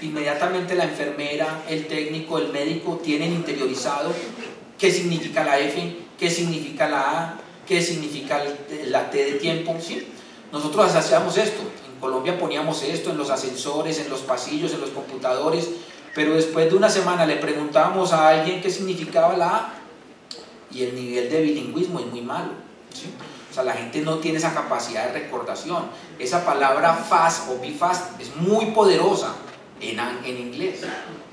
inmediatamente la enfermera, el técnico, el médico tienen interiorizado qué significa la F, qué significa la A, qué significa la T de tiempo, ¿sí? Nosotros hacíamos esto, en Colombia poníamos esto en los ascensores, en los pasillos, en los computadores, pero después de una semana le preguntábamos a alguien qué significaba la A y el nivel de bilingüismo es muy malo, ¿sí? O sea, la gente no tiene esa capacidad de recordación. Esa palabra fast o bifast es muy poderosa en inglés,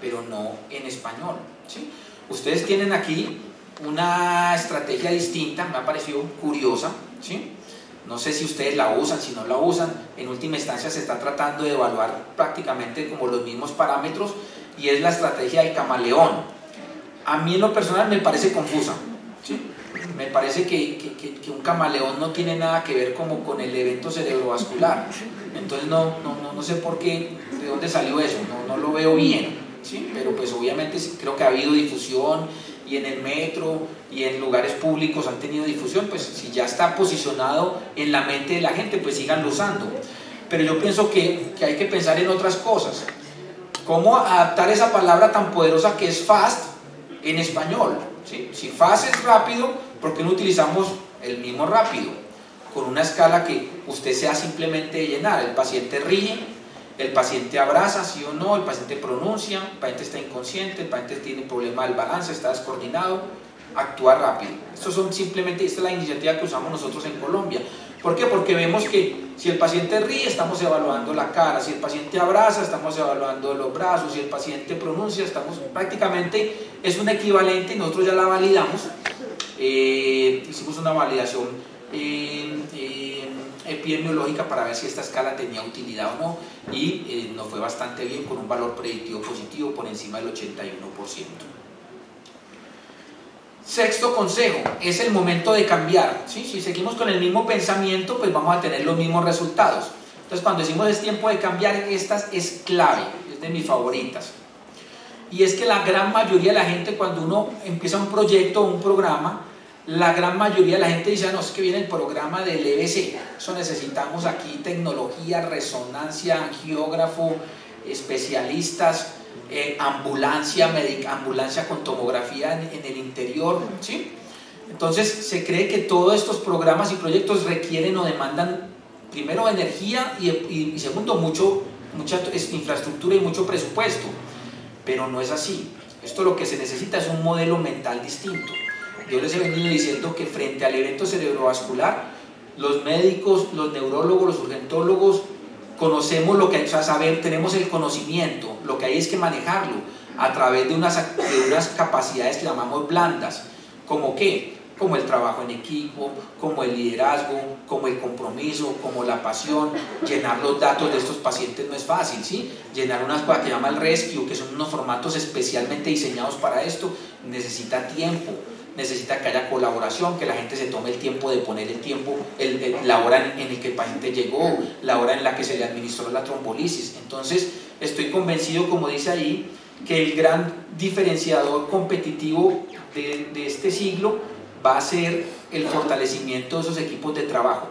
pero no en español, ¿sí? Ustedes tienen aquí una estrategia distinta, me ha parecido curiosa, ¿sí? No sé si ustedes la usan, si no la usan, en última instancia se está tratando de evaluar prácticamente como los mismos parámetros, y es la estrategia del camaleón. A mí en lo personal me parece confusa, ¿sí? Me parece que un camaleón no tiene nada que ver como con el evento cerebrovascular, entonces no sé por qué, de dónde salió eso, no lo veo bien, ¿sí? Pero pues obviamente creo que ha habido difusión, y en el metro y en lugares públicos han tenido difusión, pues si ya está posicionado en la mente de la gente, pues síganlo usando. Pero yo pienso que hay que pensar en otras cosas. ¿Cómo adaptar esa palabra tan poderosa que es fast en español? ¿Sí? Si fast es rápido, ¿por qué no utilizamos el mismo rápido? Con una escala que usted sea simplemente llenar. El paciente ríe, el paciente abraza, sí o no, el paciente pronuncia, el paciente está inconsciente, el paciente tiene problema del balance, está descoordinado, actuar rápido. Estos son simplemente, esta es la iniciativa que usamos nosotros en Colombia. ¿Por qué? Porque vemos que si el paciente ríe, estamos evaluando la cara, si el paciente abraza, estamos evaluando los brazos, si el paciente pronuncia, estamos prácticamente, es un equivalente, y nosotros ya la validamos, hicimos una validación epidemiológica para ver si esta escala tenía utilidad o no, y nos fue bastante bien, con un valor predictivo positivo por encima del 81%. Sexto consejo, es el momento de cambiar, ¿sí? Si seguimos con el mismo pensamiento, pues vamos a tener los mismos resultados. Entonces cuando decimos es tiempo de cambiar, esta es clave, es de mis favoritas. Y es que la gran mayoría de la gente, cuando uno empieza un proyecto o un programa, la gran mayoría de la gente dice, no, es que viene el programa del EBC, eso necesitamos aquí tecnología, resonancia, angiógrafo, especialistas, ambulancia con tomografía en el interior, ¿sí? Entonces se cree que todos estos programas y proyectos requieren o demandan primero energía y segundo mucha infraestructura y mucho presupuesto, pero no es así. Esto lo que se necesita es un modelo mental distinto. Yo les he venido diciendo que frente al evento cerebrovascular, los médicos, los neurólogos, los urgentólogos, conocemos lo que hay que saber, tenemos el conocimiento, lo que hay es que manejarlo a través de unas capacidades que llamamos blandas, como ¿qué? Como el trabajo en equipo, como el liderazgo, como el compromiso, como la pasión. Llenar los datos de estos pacientes no es fácil, ¿sí? Llenar unas cosas que llama el rescue, que son unos formatos especialmente diseñados para esto, necesita tiempo. Necesita que haya colaboración, que la gente se tome el tiempo de poner el tiempo, la hora en la que el paciente llegó, la hora en la que se le administró la trombolisis. Entonces estoy convencido, como dice ahí, que el gran diferenciador competitivo de este siglo va a ser el fortalecimiento de esos equipos de trabajo,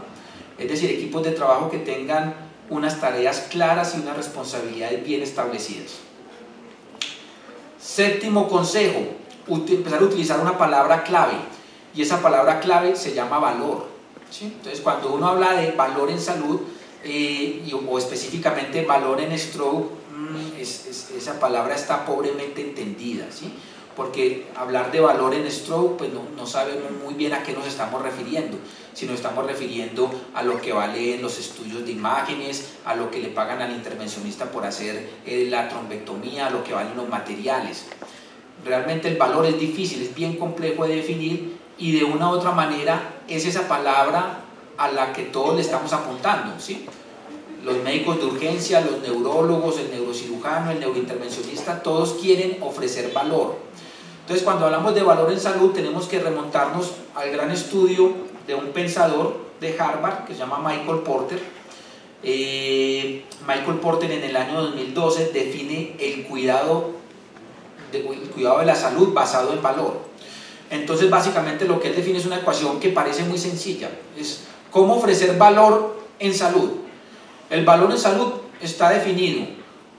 es decir, equipos de trabajo que tengan unas tareas claras y unas responsabilidades bien establecidas. Séptimo consejo, empezar a utilizar una palabra clave, y esa palabra clave se llama valor, ¿sí? Entonces cuando uno habla de valor en salud o específicamente valor en stroke, esa palabra está pobremente entendida, ¿sí? Porque hablar de valor en stroke, pues no sabemos muy bien a qué nos estamos refiriendo, si nos estamos refiriendo a lo que valen los estudios de imágenes, a lo que le pagan al intervencionista por hacer la trombectomía, a lo que valen los materiales. Realmente el valor es difícil, es bien complejo de definir, y de una u otra manera es esa palabra a la que todos le estamos apuntando, ¿sí? Los médicos de urgencia, los neurólogos, el neurocirujano, el neurointervencionista, todos quieren ofrecer valor. Entonces cuando hablamos de valor en salud tenemos que remontarnos al gran estudio de un pensador de Harvard que se llama Michael Porter. Michael Porter en el año 2012 define el cuidado de la salud basado en valor. Entonces básicamente lo que él define es una ecuación que parece muy sencilla, es cómo ofrecer valor en salud. El valor en salud está definido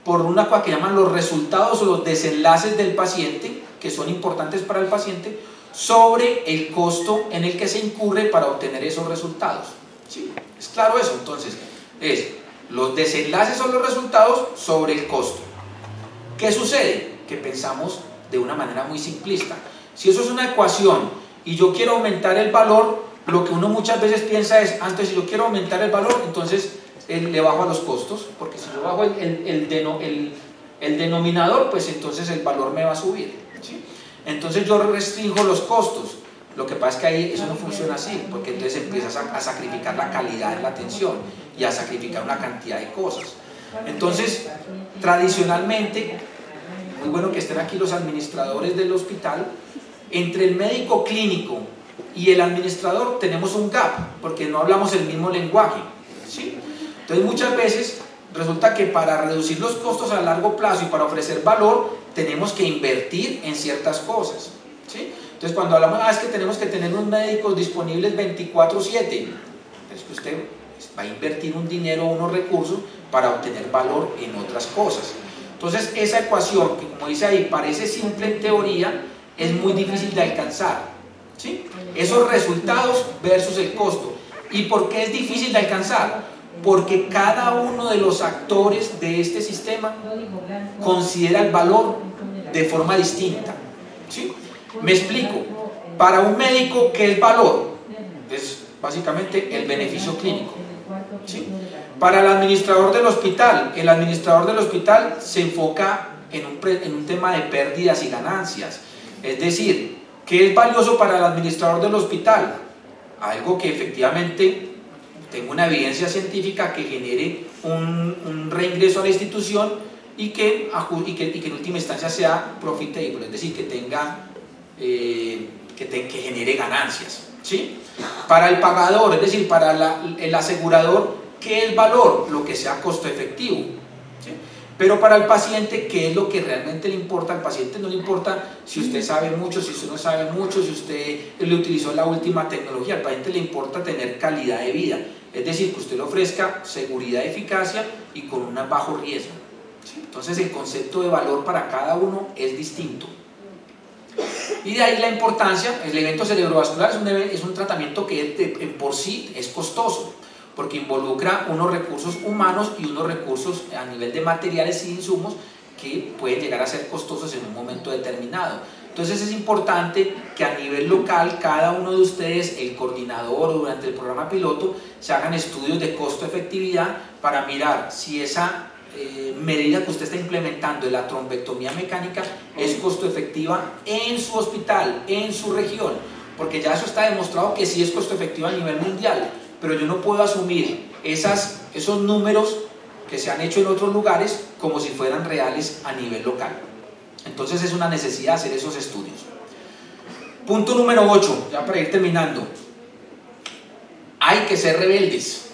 por una cosa que llaman los resultados o los desenlaces del paciente, que son importantes para el paciente, sobre el costo en el que se incurre para obtener esos resultados, ¿sí? ¿Es claro eso? Entonces es los desenlaces o los resultados sobre el costo. ¿Qué sucede? Que pensamos de una manera muy simplista. Si eso es una ecuación y yo quiero aumentar el valor, lo que uno muchas veces piensa es, antes si yo quiero aumentar el valor, entonces le bajo a los costos, porque si yo bajo el denominador, pues entonces el valor me va a subir, ¿sí? entonces yo restringo los costos. Lo que pasa es que ahí eso no funciona así, porque entonces empiezas a sacrificar la calidad en la atención y a sacrificar una cantidad de cosas. Entonces, tradicionalmente, muy bueno que estén aquí los administradores del hospital, entre el médico clínico y el administrador tenemos un gap, porque no hablamos el mismo lenguaje, ¿sí? Entonces muchas veces resulta que para reducir los costos a largo plazo y para ofrecer valor, tenemos que invertir en ciertas cosas, ¿sí? Entonces cuando hablamos, es que tenemos que tener unos médicos disponibles 24/7, es que usted va a invertir un dinero o unos recursos para obtener valor en otras cosas. Entonces esa ecuación, que como dice ahí, parece simple en teoría, es muy difícil de alcanzar, ¿sí? Esos resultados versus el costo. ¿Y por qué es difícil de alcanzar? Porque cada uno de los actores de este sistema considera el valor de forma distinta, ¿sí? Me explico. Para un médico, ¿qué es valor? Es básicamente el beneficio clínico, ¿sí? Para el administrador del hospital se enfoca en un tema de pérdidas y ganancias. Es decir, ¿qué es valioso para el administrador del hospital? Algo que efectivamente tenga una evidencia científica que genere un reingreso a la institución y que en última instancia sea profitable, es decir, que tenga que genere ganancias, ¿sí? Para el pagador, es decir, para el asegurador, ¿qué es valor? Lo que sea costo efectivo, ¿sí? Pero para el paciente, ¿qué es lo que realmente le importa? Al paciente no le importa si usted sabe mucho, si usted no sabe mucho, si usted le utilizó la última tecnología. Al paciente le importa tener calidad de vida, es decir, que usted le ofrezca seguridad, eficacia y con un bajo riesgo, ¿sí? Entonces el concepto de valor para cada uno es distinto. Y de ahí la importancia. El evento cerebrovascular es un tratamiento que por sí es costoso, porque involucra unos recursos humanos y unos recursos a nivel de materiales y insumos que pueden llegar a ser costosos en un momento determinado. Entonces es importante que a nivel local cada uno de ustedes, el coordinador o durante el programa piloto, se hagan estudios de costo-efectividad para mirar si esa medida que usted está implementando de la trombectomía mecánica es costo efectiva en su hospital, en su región, porque ya eso está demostrado que sí es costo efectiva a nivel mundial, pero yo no puedo asumir esos números que se han hecho en otros lugares como si fueran reales a nivel local. Entonces es una necesidad hacer esos estudios. Punto número 8, ya para ir terminando. Hay que ser rebeldes,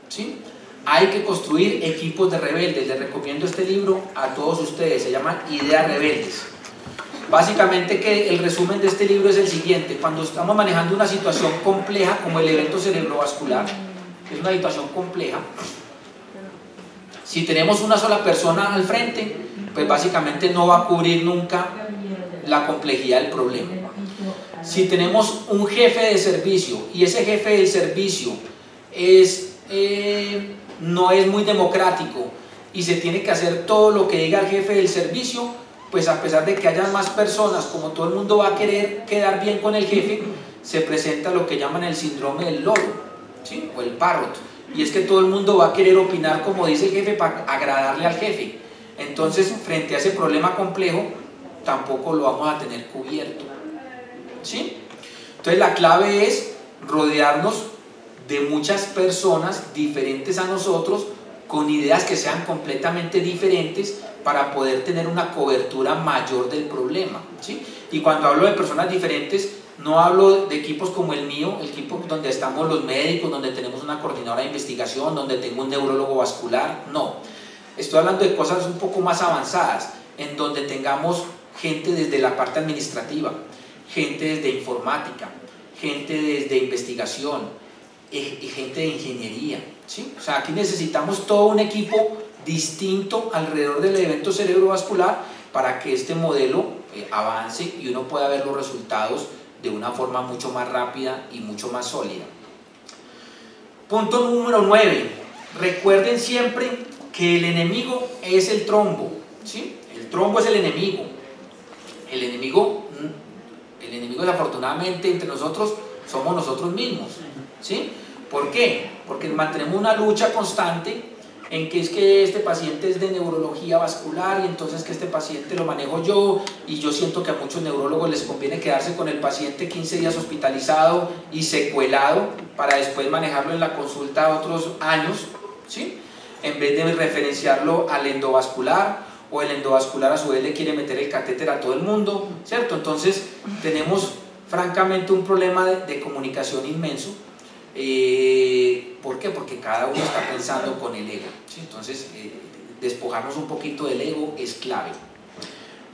¿sí? Hay que construir equipos de rebeldes. Les recomiendo este libro a todos ustedes, se llama Ideas Rebeldes. Básicamente que el resumen de este libro es el siguiente: cuando estamos manejando una situación compleja como el evento cerebrovascular, que es una situación compleja, si tenemos una sola persona al frente, pues básicamente no va a cubrir nunca la complejidad del problema. Si tenemos un jefe de servicio y ese jefe de servicio no es muy democrático y se tiene que hacer todo lo que diga el jefe del servicio, pues a pesar de que haya más personas, como todo el mundo va a querer quedar bien con el jefe, se presenta lo que llaman el síndrome del loro, ¿sí? O el parrot, y es que todo el mundo va a querer opinar como dice el jefe para agradarle al jefe. Entonces, frente a ese problema complejo, tampoco lo vamos a tener cubierto, ¿sí? Entonces la clave es rodearnos de muchas personas diferentes a nosotros, con ideas que sean completamente diferentes para poder tener una cobertura mayor del problema, ¿sí? Y cuando hablo de personas diferentes, no hablo de equipos como el mío, el equipo donde estamos los médicos, donde tenemos una coordinadora de investigación, donde tengo un neurólogo vascular, no. Estoy hablando de cosas un poco más avanzadas, en donde tengamos gente desde la parte administrativa, gente desde informática, gente desde investigación, y gente de ingeniería, ¿sí? O sea, aquí necesitamos todo un equipo distinto alrededor del evento cerebrovascular para que este modelo avance y uno pueda ver los resultados de una forma mucho más rápida y mucho más sólida. Punto número 9. Recuerden siempre que el enemigo es el trombo, ¿sí? El trombo es el enemigo. El enemigo desafortunadamente entre nosotros somos nosotros mismos, ¿sí? ¿Por qué? Porque mantenemos una lucha constante en que es que este paciente es de neurología vascular y entonces que este paciente lo manejo yo, y yo siento que a muchos neurólogos les conviene quedarse con el paciente 15 días hospitalizado y secuelado para después manejarlo en la consulta otros años, ¿sí? En vez de referenciarlo al endovascular, o el endovascular a su vez le quiere meter el catéter a todo el mundo, ¿cierto? Entonces tenemos francamente un problema de comunicación inmenso. ¿Por qué? Porque cada uno está pensando con el ego, ¿sí? Entonces despojarnos un poquito del ego es clave.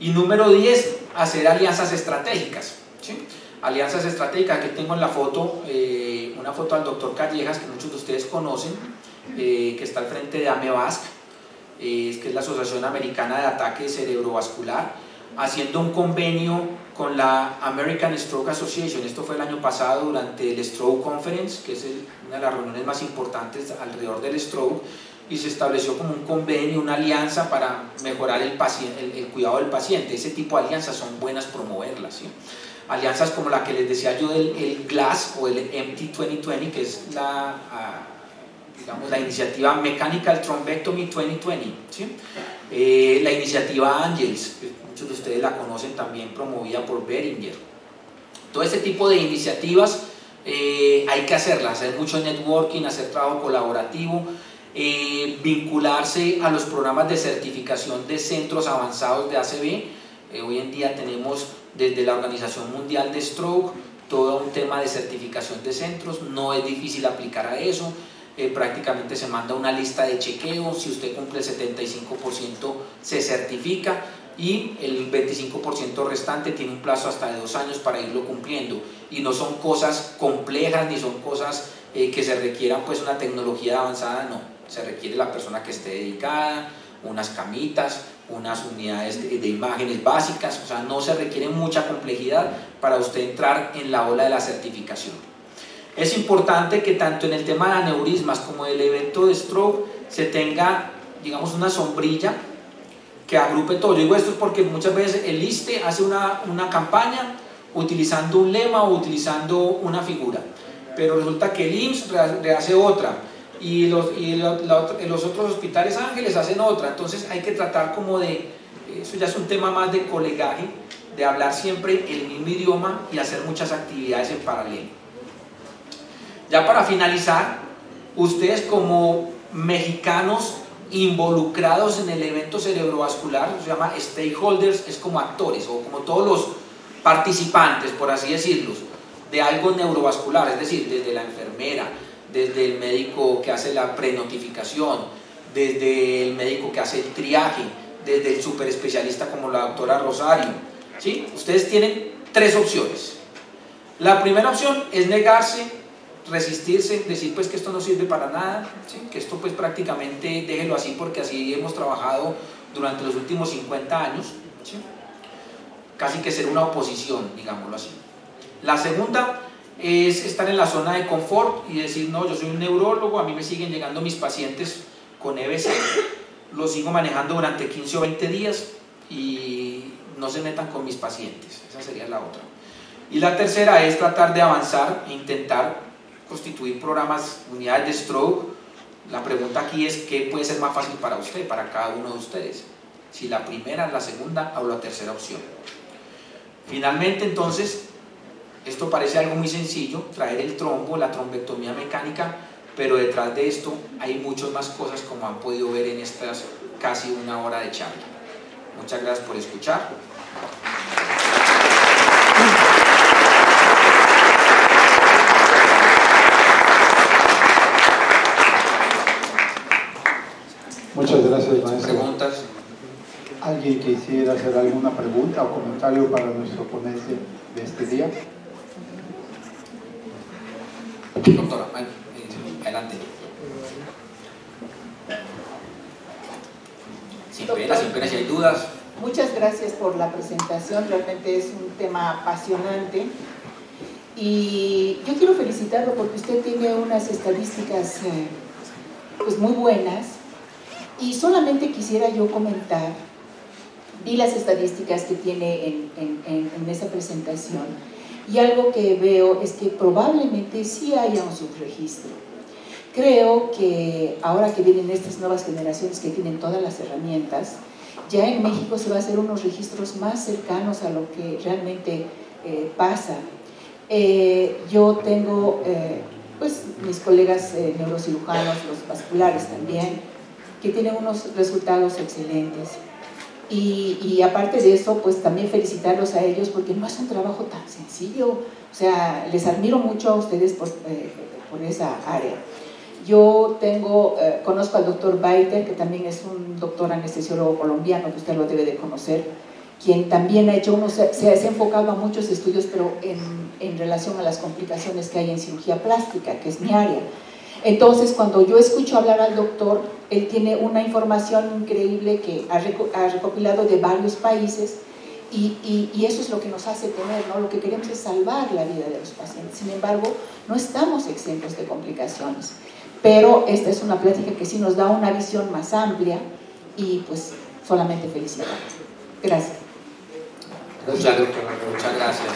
Y número 10, hacer alianzas estratégicas, ¿sí? Alianzas estratégicas. Aquí tengo en la foto una foto al doctor Callejas, que muchos de ustedes conocen, que está al frente de AMEVASC, que es la Asociación Americana de Ataque Cerebrovascular, haciendo un convenio con la American Stroke Association. Esto fue el año pasado durante el Stroke Conference, que es una de las reuniones más importantes alrededor del stroke, y se estableció como un convenio, una alianza para mejorar el cuidado del paciente. Ese tipo de alianzas son buenas promoverlas, ¿sí? Alianzas como la que les decía yo del GLASS o el MT 2020, que es digamos, la iniciativa Mechanical Thrombectomy 2020, ¿sí? La iniciativa ANGELS, que muchos de ustedes la conocen, también promovida por Beringer. Todo este tipo de iniciativas hay que hacerlas, hacer mucho networking, hacer trabajo colaborativo, vincularse a los programas de certificación de centros avanzados de ACV. Hoy en día tenemos desde la Organización Mundial de Stroke todo un tema de certificación de centros, no es difícil aplicar a eso. Prácticamente se manda una lista de chequeo, si usted cumple el 75% se certifica, y el 25% restante tiene un plazo hasta de 2 años para irlo cumpliendo, y no son cosas complejas ni son cosas que se requieran pues una tecnología avanzada, no, se requiere la persona que esté dedicada, unas camitas, unas unidades de imágenes básicas, o sea, no se requiere mucha complejidad para usted entrar en la ola de la certificación. Es importante que tanto en el tema de aneurismas como en el evento de stroke se tenga, digamos, una sombrilla que agrupe todo. Yo digo esto porque muchas veces el ISSSTE hace una campaña utilizando un lema o utilizando una figura, pero resulta que el IMSS hace otra y los otros hospitales ángeles hacen otra. Entonces hay que tratar como de, eso ya es un tema más de colegaje, de hablar siempre el mismo idioma y hacer muchas actividades en paralelo. Ya para finalizar, ustedes como mexicanos involucrados en el evento cerebrovascular, se llama stakeholders, es como actores o como todos los participantes, por así decirlo, de algo neurovascular, es decir, desde la enfermera, desde el médico que hace la prenotificación, desde el médico que hace el triaje, desde el superespecialista como la doctora Rosario, ¿sí? Ustedes tienen 3 opciones. La primera opción es negarse, resistirse, decir pues que esto no sirve para nada, ¿sí? Que esto pues prácticamente déjelo así porque así hemos trabajado durante los últimos 50 años, ¿sí? Casi que ser una oposición, digámoslo así. La segunda es estar en la zona de confort y decir, no, yo soy un neurólogo, a mí me siguen llegando mis pacientes con EBC, los sigo manejando durante 15 o 20 días y no se metan con mis pacientes. Esa sería la otra. Y la tercera es tratar de avanzar e intentar constituir programas, unidades de stroke. La pregunta aquí es, ¿qué puede ser más fácil para usted, para cada uno de ustedes? Si la primera, la segunda o la tercera opción. Finalmente, entonces, esto parece algo muy sencillo, traer el trombo, la trombectomía mecánica, pero detrás de esto hay muchas más cosas, como han podido ver en estas casi 1 hora de charla. Muchas gracias por escuchar. Muchas gracias, maestro. ¿Preguntas? ¿Alguien quisiera hacer alguna pregunta o comentario para nuestro ponente de este día? Doctora, adelante. Sin pena, si hay dudas. Muchas gracias por la presentación, realmente es un tema apasionante y yo quiero felicitarlo porque usted tiene unas estadísticas pues muy buenas, y solamente quisiera yo comentar, vi las estadísticas que tiene en esa presentación y algo que veo es que probablemente sí haya un subregistro. Creo que ahora que vienen estas nuevas generaciones que tienen todas las herramientas, ya en México se va a hacer unos registros más cercanos a lo que realmente pasa. Yo tengo pues mis colegas neurocirujanos, los vasculares también, que tienen unos resultados excelentes. Y aparte de eso, pues también felicitarlos a ellos porque no es un trabajo tan sencillo. O sea, les admiro mucho a ustedes por esa área. Yo conozco al doctor Baiter, que también es un doctor anestesiólogo colombiano, que usted lo debe de conocer, quien también ha hecho se ha enfocado a muchos estudios, pero en relación a las complicaciones que hay en cirugía plástica, que es mi área. Entonces, cuando yo escucho hablar al doctor, él tiene una información increíble que ha recopilado de varios países y eso es lo que nos hace tener, ¿no? Lo que queremos es salvar la vida de los pacientes. Sin embargo, no estamos exentos de complicaciones, pero esta es una plática que sí nos da una visión más amplia y pues solamente felicidad. Gracias. Muchas gracias.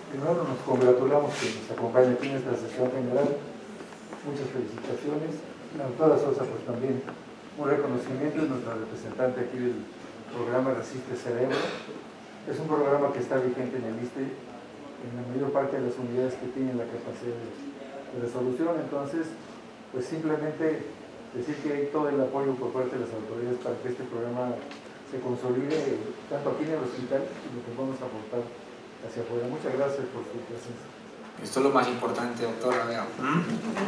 Primero nos congratulamos que nos acompañe aquí en esta sesión general. Muchas felicitaciones. La doctora Sosa, pues también un reconocimiento, es nuestra representante aquí del programa Resiste Cerebro. Es un programa que está vigente en el ISSSTE en la mayor parte de las unidades que tienen la capacidad de resolución. Entonces, pues simplemente decir que hay todo el apoyo por parte de las autoridades para que este programa se consolide tanto aquí en el hospital y lo que vamos a aportar hacia afuera. Muchas gracias por su presencia. Esto es lo más importante, doctora.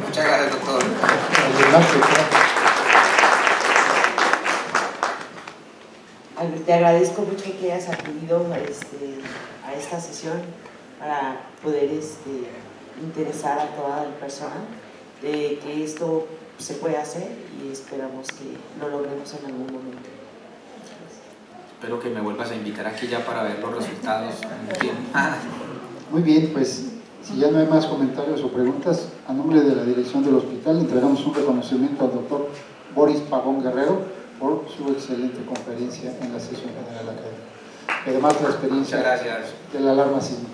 Muchas gracias, doctor. Albert, te agradezco mucho que hayas acudido a esta sesión para poder interesar a toda la persona de que esto se puede hacer y esperamos que lo logremos en algún momento. Espero que me vuelvas a invitar aquí ya para ver los resultados. Muy bien, pues si ya no hay más comentarios o preguntas, a nombre de la dirección del hospital entregamos un reconocimiento al doctor Boris Pavón Guerrero por su excelente conferencia en la sesión general académica. Además, la experiencia de la alarma sísmica.